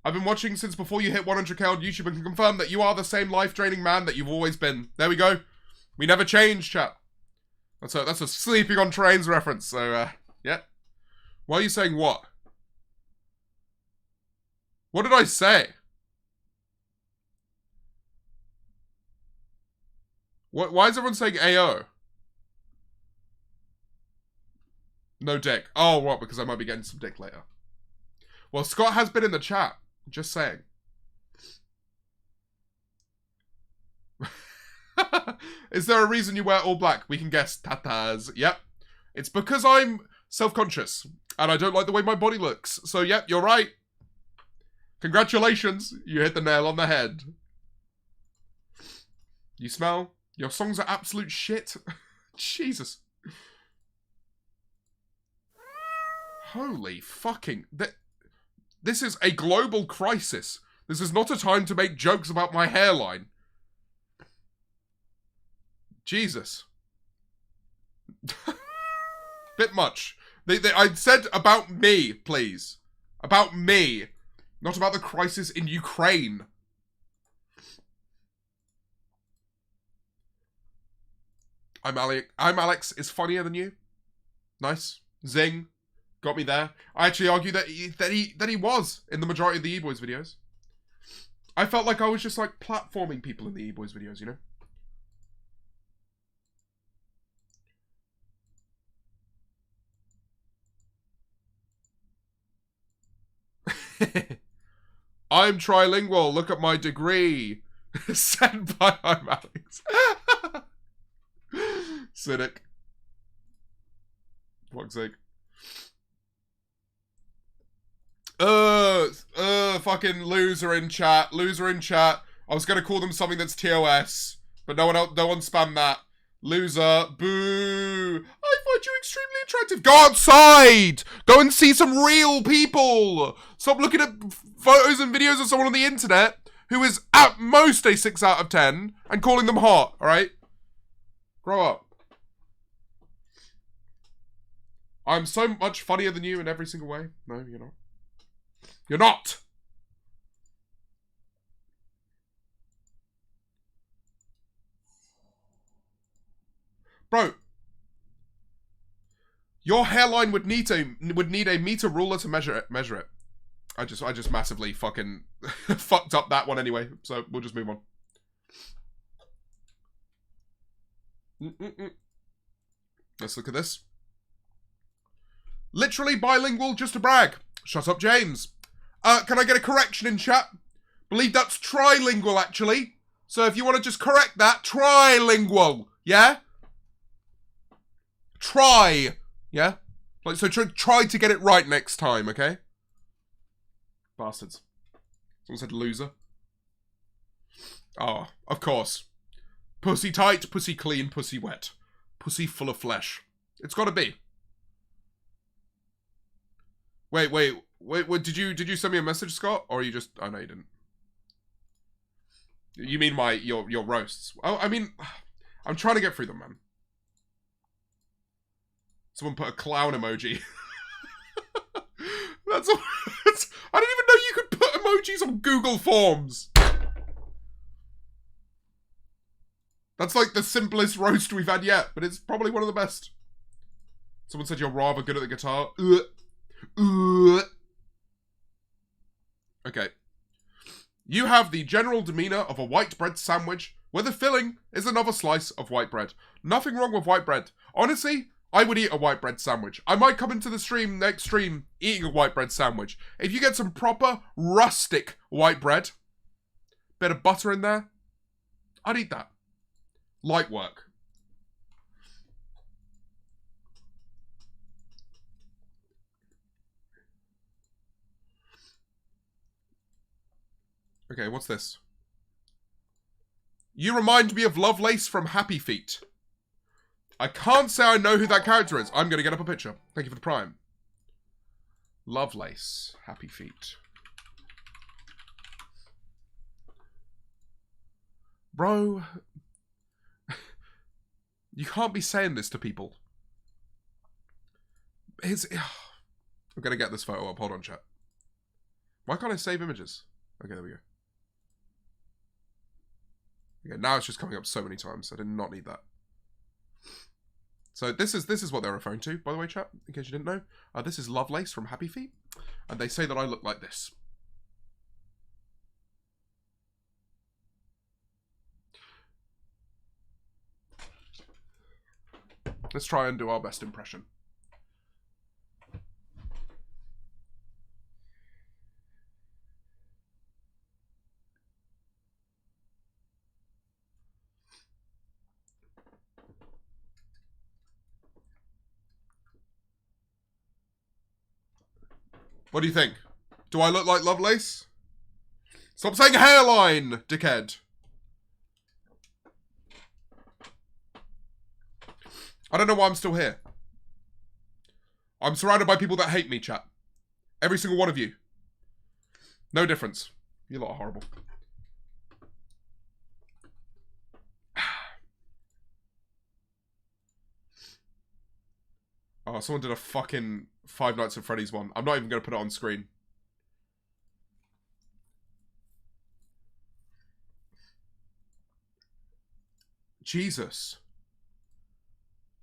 I've been watching since before you hit 100k on YouTube and can confirm that you are the same life-draining man that you've always been. There we go. We never change, chat. That's a sleeping on trains reference, so, yeah. Why are you saying what? What did I say? Why is everyone saying AO? No dick. Oh, what? Because I might be getting some dick later. Well, Scott has been in the chat. Just saying. Is there a reason you wear all black? We can guess. Tatas. Yep. It's because I'm self-conscious and I don't like the way my body looks. So, yep, you're right. Congratulations. You hit the nail on the head. You smell? Your songs are absolute shit. Jesus. Holy fucking... This is a global crisis. This is not a time to make jokes about my hairline. Jesus. Bit much. I said about me, please. About me. Not about the crisis in Ukraine. I'm Alex is funnier than you. Nice. Zing. Got me there. I actually argue that he was in the majority of the E-Boys videos. I felt like I was just like platforming people in the E-Boys videos, you know? I'm trilingual. Look at my degree. Sent by I'm Alex. Cynic. Fuck's sake. Fucking loser in chat. Loser in chat. I was gonna call them something that's TOS, but no one spam that. Loser. Boo. I find you extremely attractive. Go outside. Go and see some real people. Stop looking at photos and videos of someone on the internet who is at most a 6 out of 10 and calling them hot, alright? Grow up. I'm so much funnier than you in every single way. No, you're not. You're not! Bro. Your hairline would need a meter ruler to measure it. I just massively fucking fucked up that one anyway, so we'll just move on. Let's look at this. Literally bilingual, just to brag. Shut up, James. Can I get a correction in chat? Believe that's trilingual, actually. So if you want to just correct that, trilingual, yeah? Try, yeah? Like, so try to get it right next time, okay? Bastards. Someone said loser. Oh, of course. Pussy tight, pussy clean, pussy wet. Pussy full of flesh. It's gotta be. Wait, did you send me a message, Scott? Or you just... Oh, no, you didn't. You mean your roasts. Oh, I mean, I'm trying to get through them, man. Someone put a clown emoji. That's all. I didn't even know you could put emojis on Google Forms. That's like the simplest roast we've had yet, but it's probably one of the best. Someone said you're rather good at the guitar. Okay. You have the general demeanor of a white bread sandwich where the filling is another slice of white bread. Nothing wrong with white bread. Honestly, I would eat a white bread sandwich. I might come into the stream, next stream, eating a white bread sandwich. If you get some proper, rustic white bread, bit of butter in there, I'd eat that. Light work. Okay, what's this? You remind me of Lovelace from Happy Feet. I can't say I know who that character is. I'm going to get up a picture. Thank you for the prime. Lovelace. Happy Feet. Bro. You can't be saying this to people. I'm going to get this photo up. Hold on, chat. Why can't I save images? Okay, there we go. Okay, now it's just coming up so many times. I did not need that. So this is what they're referring to, by the way, chat, in case you didn't know. This is Lovelace from Happy Feet, and they say that I look like this. Let's try and do our best impression. What do you think? Do I look like Lovelace? Stop saying hairline, dickhead. I don't know why I'm still here. I'm surrounded by people that hate me, chat. Every single one of you. No difference. You lot are horrible. Oh, someone did a fucking Five Nights at Freddy's one. I'm not even going to put it on screen. Jesus.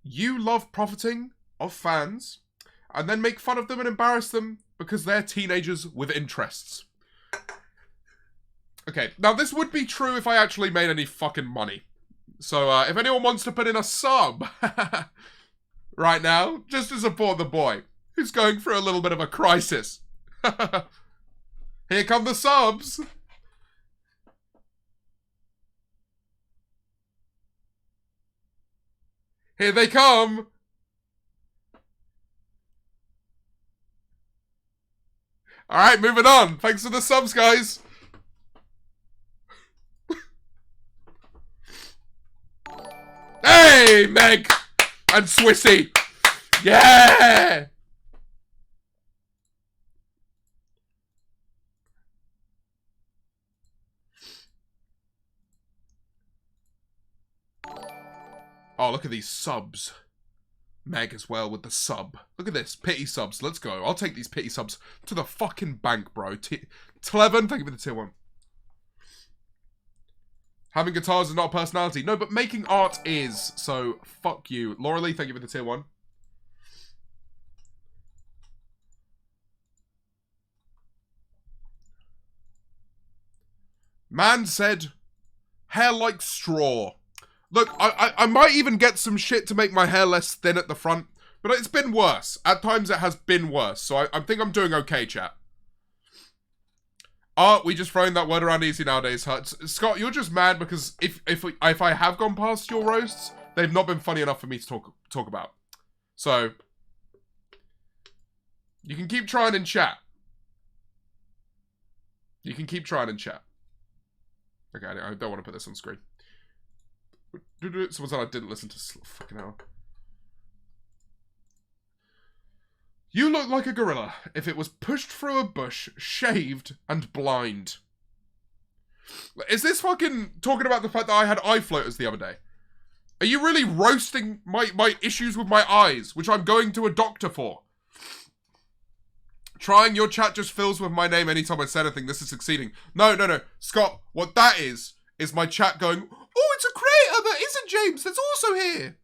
You love profiting of fans and then make fun of them and embarrass them because they're teenagers with interests. Okay, now this would be true if I actually made any fucking money. So, if anyone wants to put in a sub right now, just to support the boy, who's going through a little bit of a crisis. Here come the subs. Here they come. Alright, moving on. Thanks for the subs, guys. Hey, Meg and Swissy. Yeah. Oh, look at these subs. Meg as well with the sub. Look at this. Pity subs. Let's go. I'll take these pity subs to the fucking bank, bro. Tleven, thank you for the tier 1. Having guitars is not a personality. No, but making art is. So, fuck you. Laura Lee, thank you for the tier 1. Man said, hair like straw. Look, I might even get some shit to make my hair less thin at the front, but it's been worse. At times it has been worse, so I think I'm doing okay, chat. We just throwing that word around easy nowadays, Hut. Scott, you're just mad because if I have gone past your roasts, they've not been funny enough for me to talk about. So, you can keep trying in chat. You can keep trying in chat. Okay, I don't want to put this on screen. Someone said I didn't listen to fucking hell. You look like a gorilla if it was pushed through a bush, shaved, and blind. Is this fucking talking about the fact that I had eye floaters the other day? Are you really roasting my issues with my eyes, which I'm going to a doctor for? Trying your chat just fills with my name anytime I say anything. This is succeeding. No. Scott, what that is my chat going, oh, it's a creator that isn't James that's also here.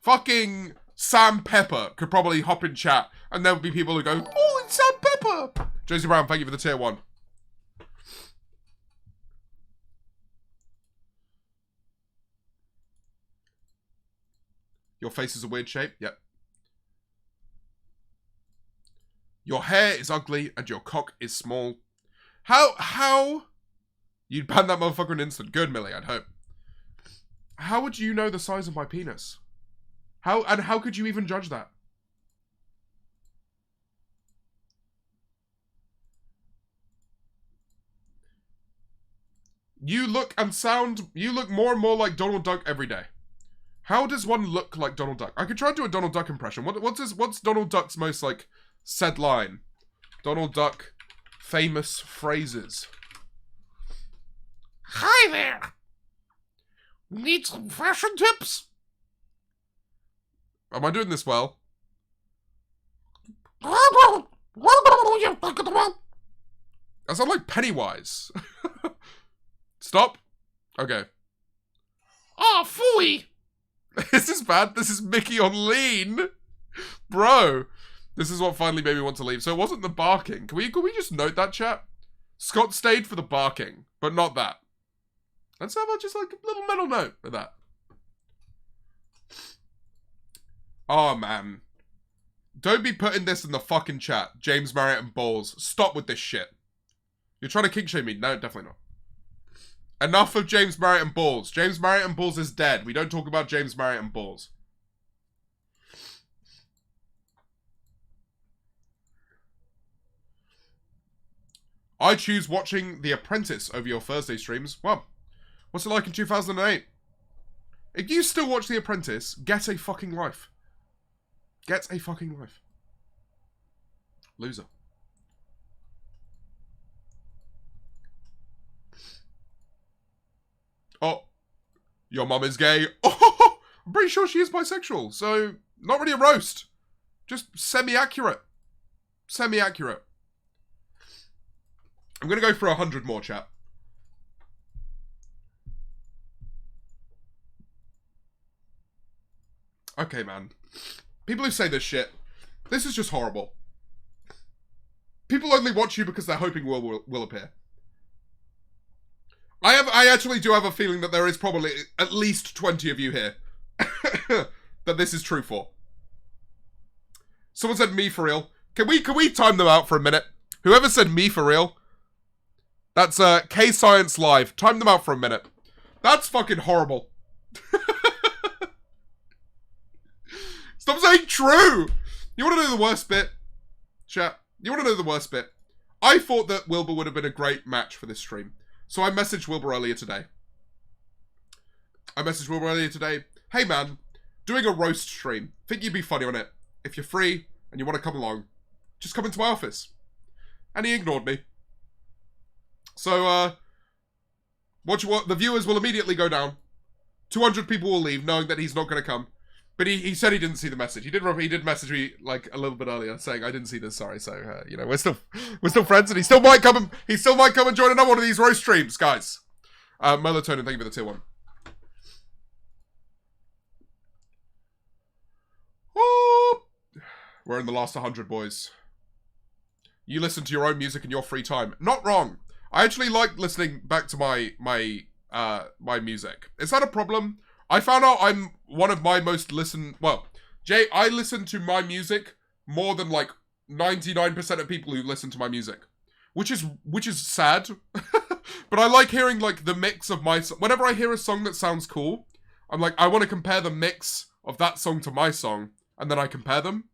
Fucking Sam Pepper could probably hop in chat and there would be people who go, oh, it's Sam Pepper. Josie Brown, thank you for the tier 1. Your face is a weird shape. Yep. Your hair is ugly and your cock is small. How? You'd ban that motherfucker in an instant. Good, Millie, I'd hope. How would you know the size of my penis? How could you even judge that? You look more and more like Donald Duck every day. How does one look like Donald Duck? I could try to do a Donald Duck impression. What's Donald Duck's most, like, said line? Donald Duck famous phrases. Hi there! Need some fashion tips? Am I doing this well? I sound like Pennywise. Stop. Okay. Ah, phooey! This is bad. This is Mickey on lean. Bro. This is what finally made me want to leave. So it wasn't the barking. Can we just note that, chat? Scott stayed for the barking, but not that. Let's have just like a little mental note of that. Oh, man. Don't be putting this in the fucking chat. James Marriott and Balls. Stop with this shit. You're trying to kink shame me. No, definitely not. Enough of James Marriott and Balls. James Marriott and Balls is dead. We don't talk about James Marriott and Balls. I choose watching The Apprentice over your Thursday streams. Well, what's it like in 2008? If you still watch The Apprentice, get a fucking life. Get a fucking life. Loser. Oh, your mum is gay. Oh, I'm pretty sure she is bisexual, so not really a roast. Just semi-accurate. Semi-accurate. I'm going to go for 100 more, chat. Okay, man. People who say this shit, this is just horrible. People only watch you because they're hoping will appear. I actually do have a feeling that there is probably at least 20 of you here that this is true for. Someone said me for real. Can we time them out for a minute? Whoever said me for real, that's K-Science Live. Time them out for a minute. That's fucking horrible. Stop saying true! You want to know the worst bit? Chat, you want to know the worst bit? I thought that Wilbur would have been a great match for this stream. So I messaged Wilbur earlier today. Hey man, doing a roast stream. Think you'd be funny on it. If you're free and you want to come along, just come into my office. And he ignored me. So, what the viewers will immediately go down. 200 people will leave knowing that he's not going to come. But he said he didn't see the message. He did message me like a little bit earlier saying I didn't see this. Sorry. So you know we're still friends, and he still might come and join another one of these roast streams, guys. Melatonin, thank you for the tier 1. Oh, we're in the last 100, boys. You listen to your own music in your free time. Not wrong. I actually like listening back to my music. Is that a problem? I found out I'm one of my most Jay, I listen to my music more than like 99% of people who listen to my music. Which is sad. But I like hearing like the mix of my whenever I hear a song that sounds cool, I'm like, I want to compare the mix of that song to my song, and then I compare them.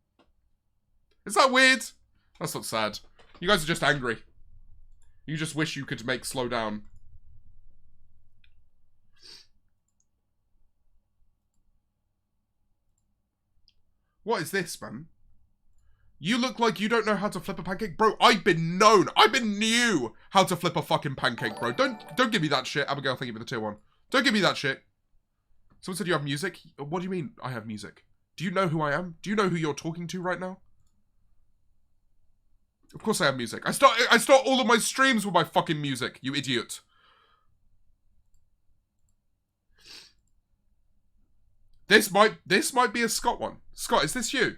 Is that weird? That's not sad. You guys are just angry. You just wish you could make slow down. What is this, man? You look like you don't know how to flip a pancake. Bro, I've been new how to flip a fucking pancake, bro. Don't give me that shit. Abigail, thank you for the tier 1. Don't give me that shit. Someone said you have music? What do you mean I have music? Do you know who I am? Do you know who you're talking to right now? Of course I have music. I start all of my streams with my fucking music, you idiot. This might be a Scott one. Scott, is this you?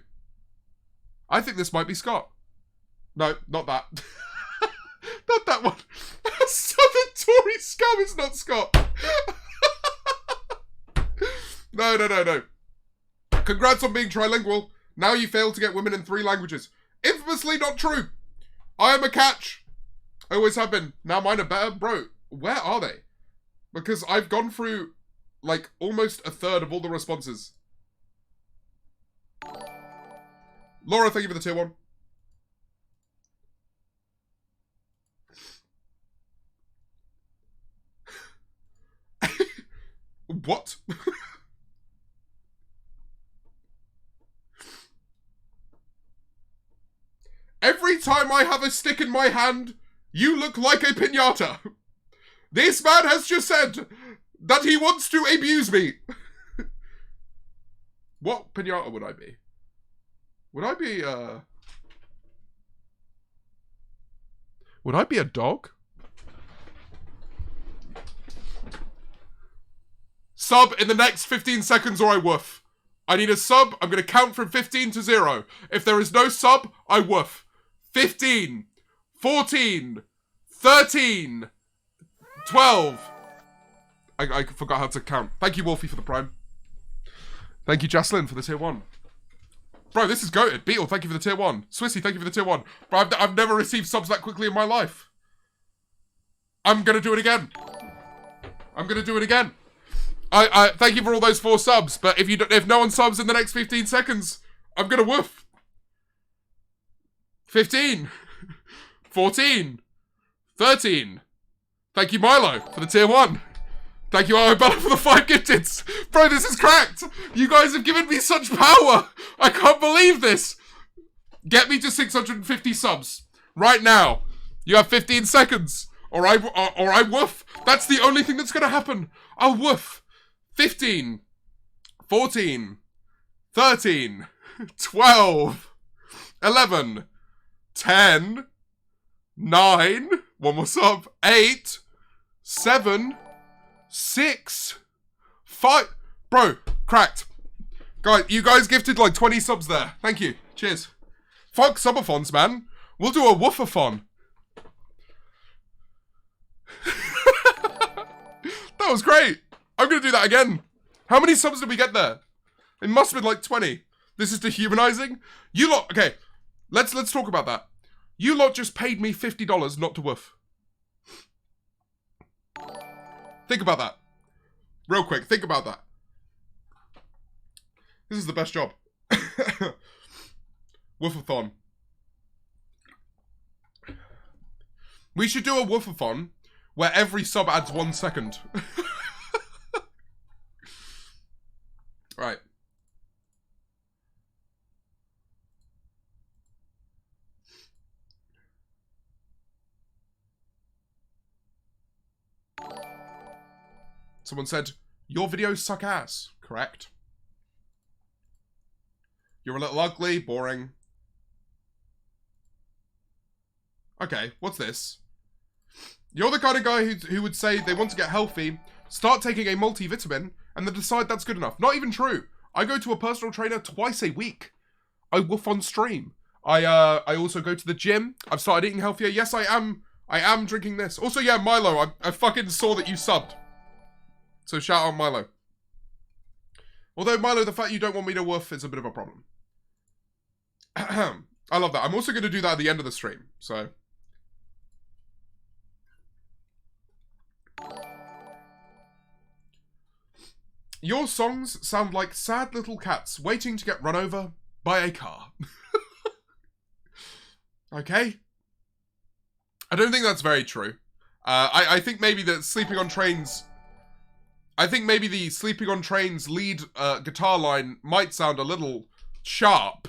I think this might be Scott. No, not that. Not that one. Southern Tory scum is not Scott. No. Congrats on being trilingual. Now you fail to get women in 3 languages. Infamously not true. I am a catch. I always have been. Now mine are better. Bro, where are they? Because I've gone through like almost a third of all the responses. Laura, thank you for the tier 1. What? Every time I have a stick in my hand, you look like a piñata. This man has just said that he wants to abuse me. What piñata would I be? Would I be a dog? Sub in the next 15 seconds or I woof. I need a sub. I'm going to count from 15 to 0. If there is no sub, I woof. 15, 14, 13, 12. I forgot how to count. Thank you, Wolfie, for the prime. Thank you, Jaslyn, for the tier 1. Bro, this is goated. Beetle, thank you for the tier 1. Swissy, thank you for the tier 1. Bro, I've never received subs that quickly in my life. I'm going to do it again. I thank you for all those 4 subs, but if no one subs in the next 15 seconds, I'm going to woof. 15, 14, 13. Thank you, Milo, for the tier 1. Thank you, Arabella, for the 5 gifteds. Bro, this is cracked. You guys have given me such power. I can't believe this. Get me to 650 subs right now. You have 15 seconds, or I woof. That's the only thing that's gonna happen. I'll woof. 15, 14, 13, 12, 11, 10, 9, one more sub, 8, 7, 6, 5. Bro, cracked. Guys, you guys gifted like 20 subs there. Thank you. Cheers. Fuck subathons, man. We'll do a woofathon. That was great. I'm gonna do that again. How many subs did we get there? It must have been like 20. This is dehumanizing. You lot, okay. Let's talk about that. You lot just paid me $50 not to woof. Think about that. Real quick, think about that. This is the best job. Woofathon. We should do a woofathon where every sub adds 1 second. Right. Someone said, your videos suck ass. Correct. You're a little ugly, boring. Okay, what's this? You're the kind of guy who would say they want to get healthy, start taking a multivitamin, and then decide that's good enough. Not even true. I go to a personal trainer twice a week. I woof on stream. I also go to the gym. I've started eating healthier. Yes, I am drinking this. Also, yeah, Milo, I fucking saw that you subbed. So shout out Milo. Although, Milo, the fact you don't want me to woof is a bit of a problem. I love that. I'm also going to do that at the end of the stream, so... Your songs sound like sad little cats waiting to get run over by a car. Okay? I don't think that's very true. I think maybe that sleeping on trains... I think maybe the sleeping on trains lead guitar line might sound a little sharp,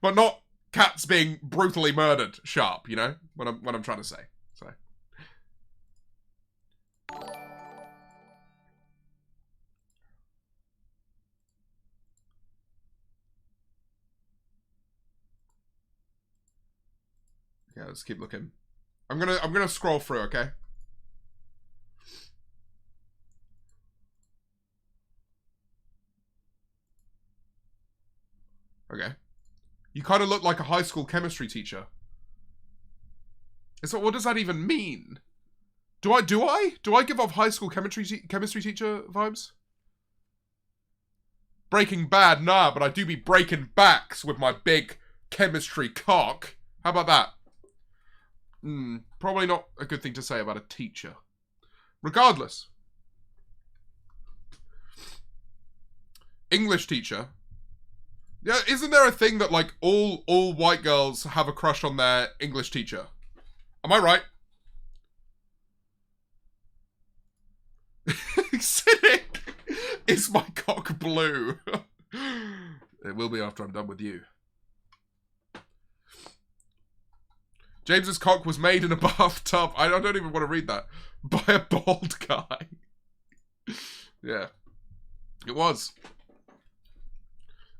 but not cats being brutally murdered sharp, you know? What I'm trying to say. So... Yeah, let's keep looking. I'm gonna scroll through, okay? Okay. You kind of look like a high school chemistry teacher. So what does that even mean? Do I give off high school chemistry teacher vibes? Breaking Bad, nah, but I do be breaking backs with my big chemistry cock. How about that? Probably not a good thing to say about a teacher. Regardless. English teacher. Yeah, isn't there a thing that, like, all white girls have a crush on their English teacher? Am I right? Cynic! Is my cock blue? It will be after I'm done with you. James's cock was made in a bathtub. I don't even want to read that. By a bald guy. Yeah. It was.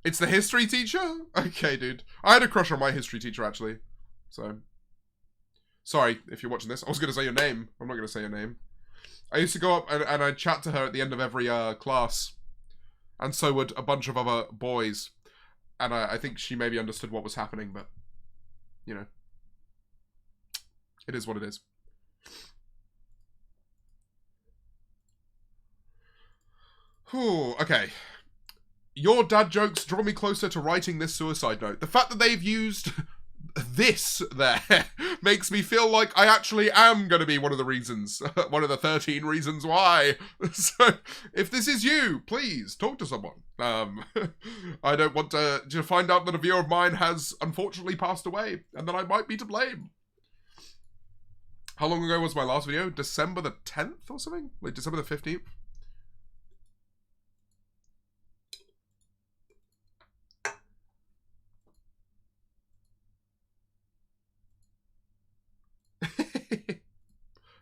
It's the history teacher? Okay, dude. I had a crush on my history teacher, actually. So. Sorry if you're watching this. I was going to say your name. I'm not going to say your name. I used to go up and I'd chat to her at the end of every class. And so would a bunch of other boys. And I think she maybe understood what was happening, but, you know. It is what it is. Whew, okay. Your dad jokes draw me closer to writing this suicide note. The fact that they've used this there makes me feel like I actually am going to be one of the reasons. One of the 13 reasons why. So, if this is you, please talk to someone. I don't want to find out that a viewer of mine has unfortunately passed away and that I might be to blame. How long ago was my last video? December the 10th or something? Like December the 15th?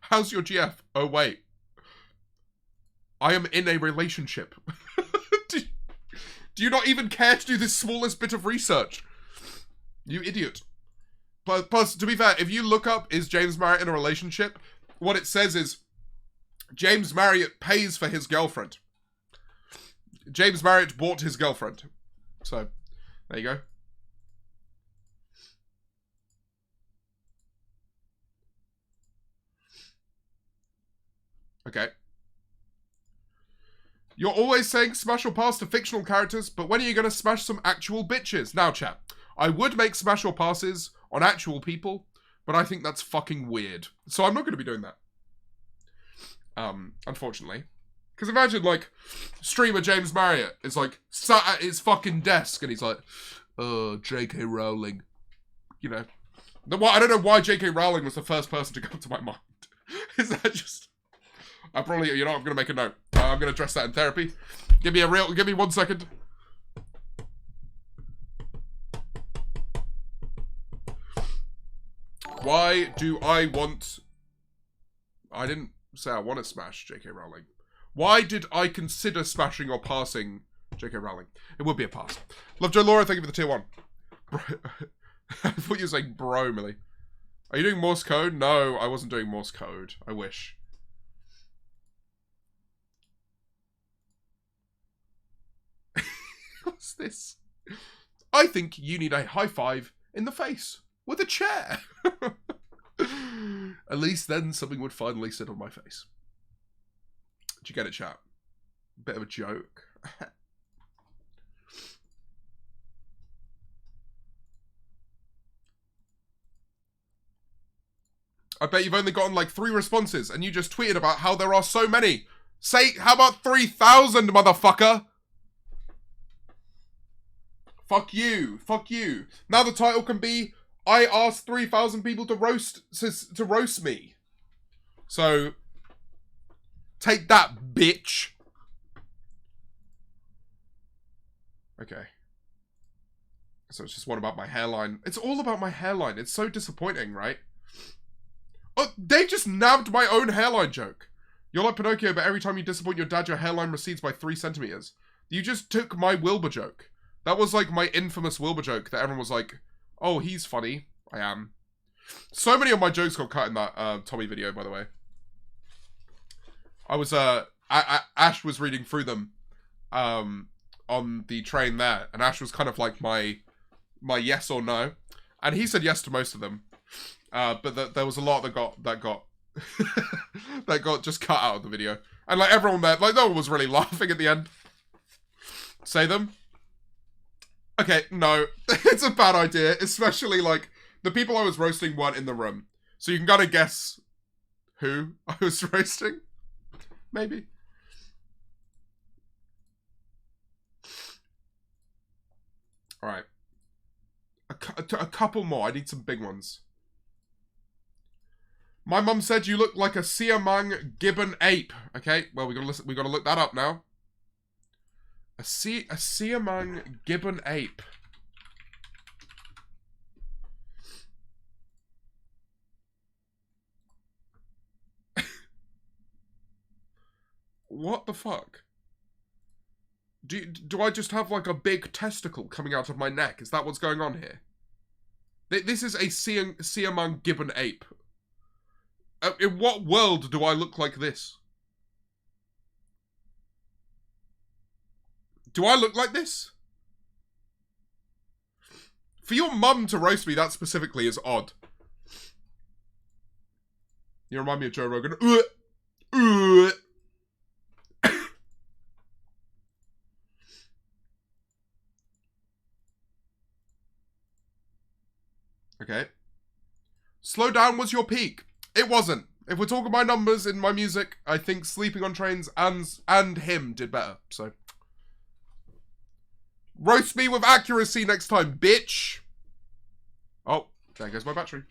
How's your GF? Oh, wait. I am in a relationship. Do you not even care to do the smallest bit of research? You idiot. Plus, to be fair, if you look up, is James Marriott in a relationship? What it says is, James Marriott pays for his girlfriend. James Marriott bought his girlfriend. So, there you go. Okay. You're always saying smash or pass to fictional characters, but when are you going to smash some actual bitches? Now, chat, I would make smash or passes on actual people, but I think that's fucking weird. So I'm not going to be doing that. Unfortunately. Because imagine, like, streamer James Marriott is, like, sat at his fucking desk, and he's like, J.K. Rowling. You know. I don't know why J.K. Rowling was the first person to come to my mind. Is that just... I probably, you know, I'm going to make a note. I'm going to address that in therapy. Give me 1 second. Why do I want... I didn't say I want to smash J.K. Rowling. Why did I consider smashing or passing J.K. Rowling? It would be a pass. Lovejoy Laura, thank you for the tier 1. Bro, I thought you were saying bro, Millie. Are you doing Morse code? No, I wasn't doing Morse code. I wish. What's this? I think you need a high five in the face with a chair. At least then something would finally sit on my face. Did you get it, chat? Bit of a joke. I bet you've only gotten like 3 responses and you just tweeted about how there are so many. Say, how about 3,000, motherfucker? Fuck you. Fuck you. Now the title can be, I asked 3,000 people to roast me. So, take that, bitch. Okay. So it's just one about my hairline. It's all about my hairline. It's so disappointing, right? Oh, they just nabbed my own hairline joke. You're like Pinocchio, but every time you disappoint your dad, your hairline recedes by 3 centimeters. You just took my Wilbur joke. That was like my infamous Wilbur joke that everyone was like, oh, he's funny. I am. So many of my jokes got cut in that Tommy video, by the way. I was, Ash was reading through them on the train there, and Ash was kind of like my yes or no, and he said yes to most of them, but there was a lot that got that got just cut out of the video, and like everyone there, like no one was really laughing at the end. Say them. Okay, no, it's a bad idea, especially like the people I was roasting weren't in the room, so you can kind of guess who I was roasting. Maybe. All right. A couple more. I need some big ones. My mum said you look like a Siamang gibbon ape. Okay, well we gotta look that up now. A Siamang gibbon ape. What the fuck? Do I just have like a big testicle coming out of my neck? Is that what's going on here? This is a Siamang gibbon ape. In what world do I look like this? Do I look like this? For your mum to roast me that specifically is odd. You remind me of Joe Rogan. Okay. Slow Down was your peak. It wasn't. If we're talking my numbers in my music, I think Sleeping on Trains and Him did better. So, roast me with accuracy next time, bitch. Oh, there goes my battery.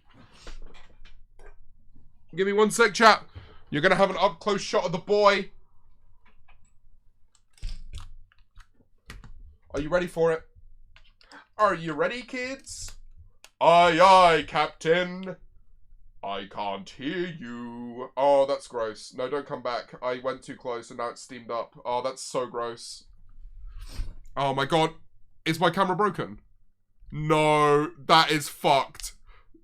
Give me 1 sec, chat. You're going to have an up-close shot of the boy. Are you ready for it? Are you ready, kids? Aye, aye, Captain. I can't hear you. Oh, that's gross. No, don't come back. I went too close and now it's steamed up. Oh, that's so gross. Oh my god. Is my camera broken? No, that is fucked.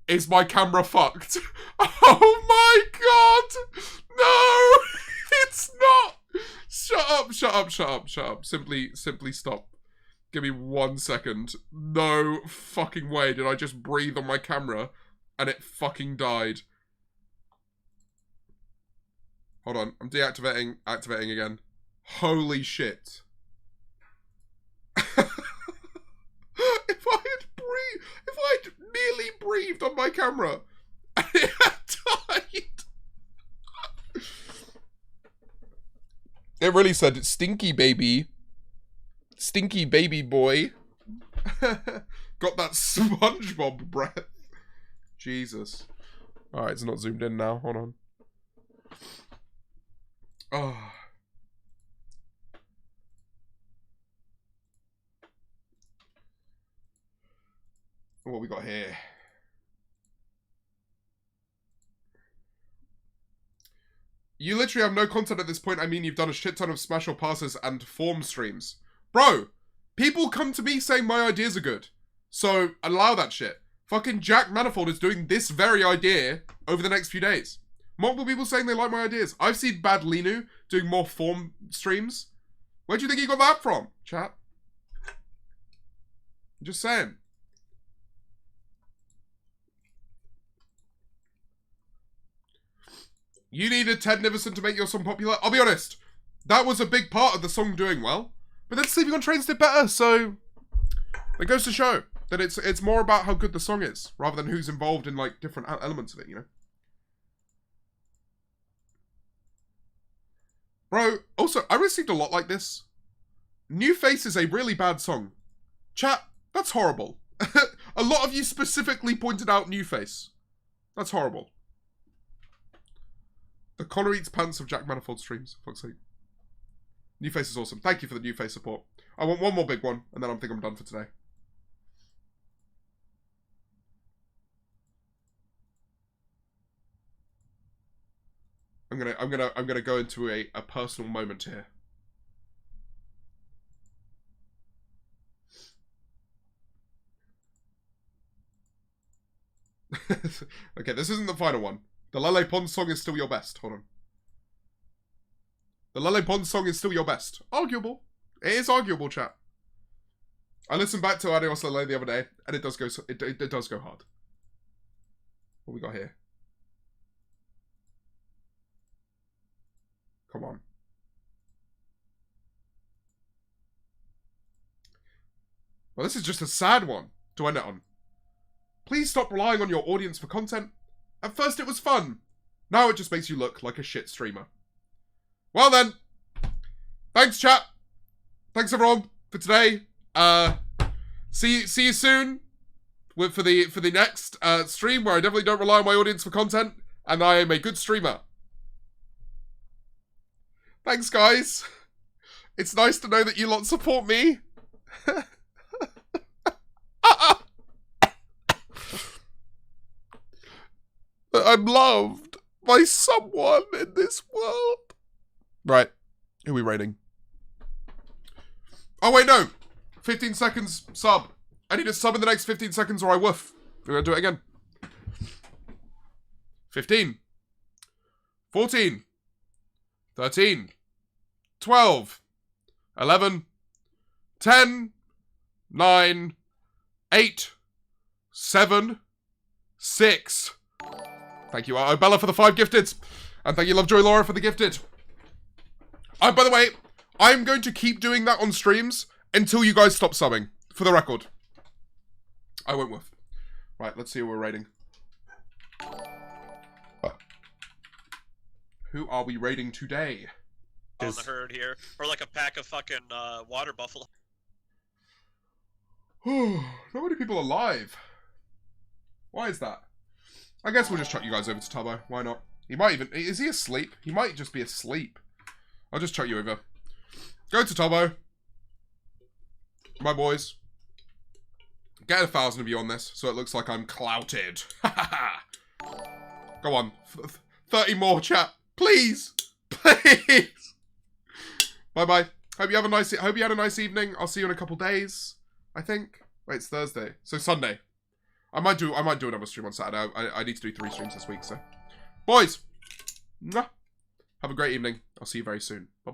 Is my camera fucked? Oh my god! No! It's not! Shut up, shut up, shut up, shut up. Simply stop. Give me 1 second. No fucking way did I just breathe on my camera and it fucking died. Hold on, I'm deactivating, activating again. Holy shit. If I had nearly breathed on my camera and it had died. It really said, stinky baby. Stinky baby boy. Got that SpongeBob breath. Jesus. Alright, it's not zoomed in now. Hold on. Oh. What we got here? You literally have no content at this point. I mean, you've done a shit ton of smash or passes and form streams. Bro, people come to me saying my ideas are good. So, allow that shit. Fucking Jack Manifold is doing this very idea over the next few days. Multiple people saying they like my ideas. I've seen Bad Linu doing more form streams. Where do you think he got that from, chat? I'm just saying. You needed Ted Nivison to make your song popular. I'll be honest, that was a big part of the song doing well. But then Sleeping on Trains did better, so it goes to show that it's more about how good the song is, rather than who's involved in, like, different elements of it, you know? Bro, also, I received a lot like this. New Face is a really bad song. Chat, that's horrible. A lot of you specifically pointed out New Face. That's horrible. The Connor Eats Pants of Jack Manifold streams, for fuck's sake. New Face is awesome. Thank you for the New Face support. I want one more big one, and then I think I'm done for today. I'm gonna go into a personal moment here. Okay, this isn't the final one. The Lele Pons song is still your best. Hold on. The Lele Pons song is still your best. Arguable. It is arguable, chat. I listened back to Adios Lele the other day, and it does go it does go hard. What we got here? Come on. Well, this is just a sad one to end it on. Please stop relying on your audience for content. At first it was fun. Now it just makes you look like a shit streamer. Well then. Thanks, chat. Thanks everyone for today. See you soon for the next stream where I definitely don't rely on my audience for content and I am a good streamer. Thanks, guys. It's nice to know that you lot support me. That I'm loved by someone in this world. Right. Who are we rating? Oh, wait, no. 15 seconds sub. I need a sub in the next 15 seconds or I woof. We're going to do it again. 15. 14. 13. 12. 11. 10. 9. 8. 7. 6. Thank you, Bella, for the 5 gifted. And thank you, Lovejoy Laura, for the gifted. By the way, I'm going to keep doing that on streams until you guys stop subbing, for the record. I won't woof. Right, let's see who we're rating. Who are we rating today? On the herd here. Or like a pack of fucking water buffalo. Not many people alive. Why is that? I guess we'll just chuck you guys over to Tubbo. Why not? He might even... Is he asleep? He might just be asleep. I'll just chuck you over. Go to Tobo. My boys. Get 1,000 of you on this, so it looks like I'm clouted. Go on. 30 more, chat. Please. Please. Bye-bye. Hope you had a nice evening. I'll see you in a couple days, I think. Wait, it's Thursday. So Sunday. I might do another stream on Saturday. I need to do 3 streams this week, so. Boys. Have a great evening. I'll see you very soon. Bye.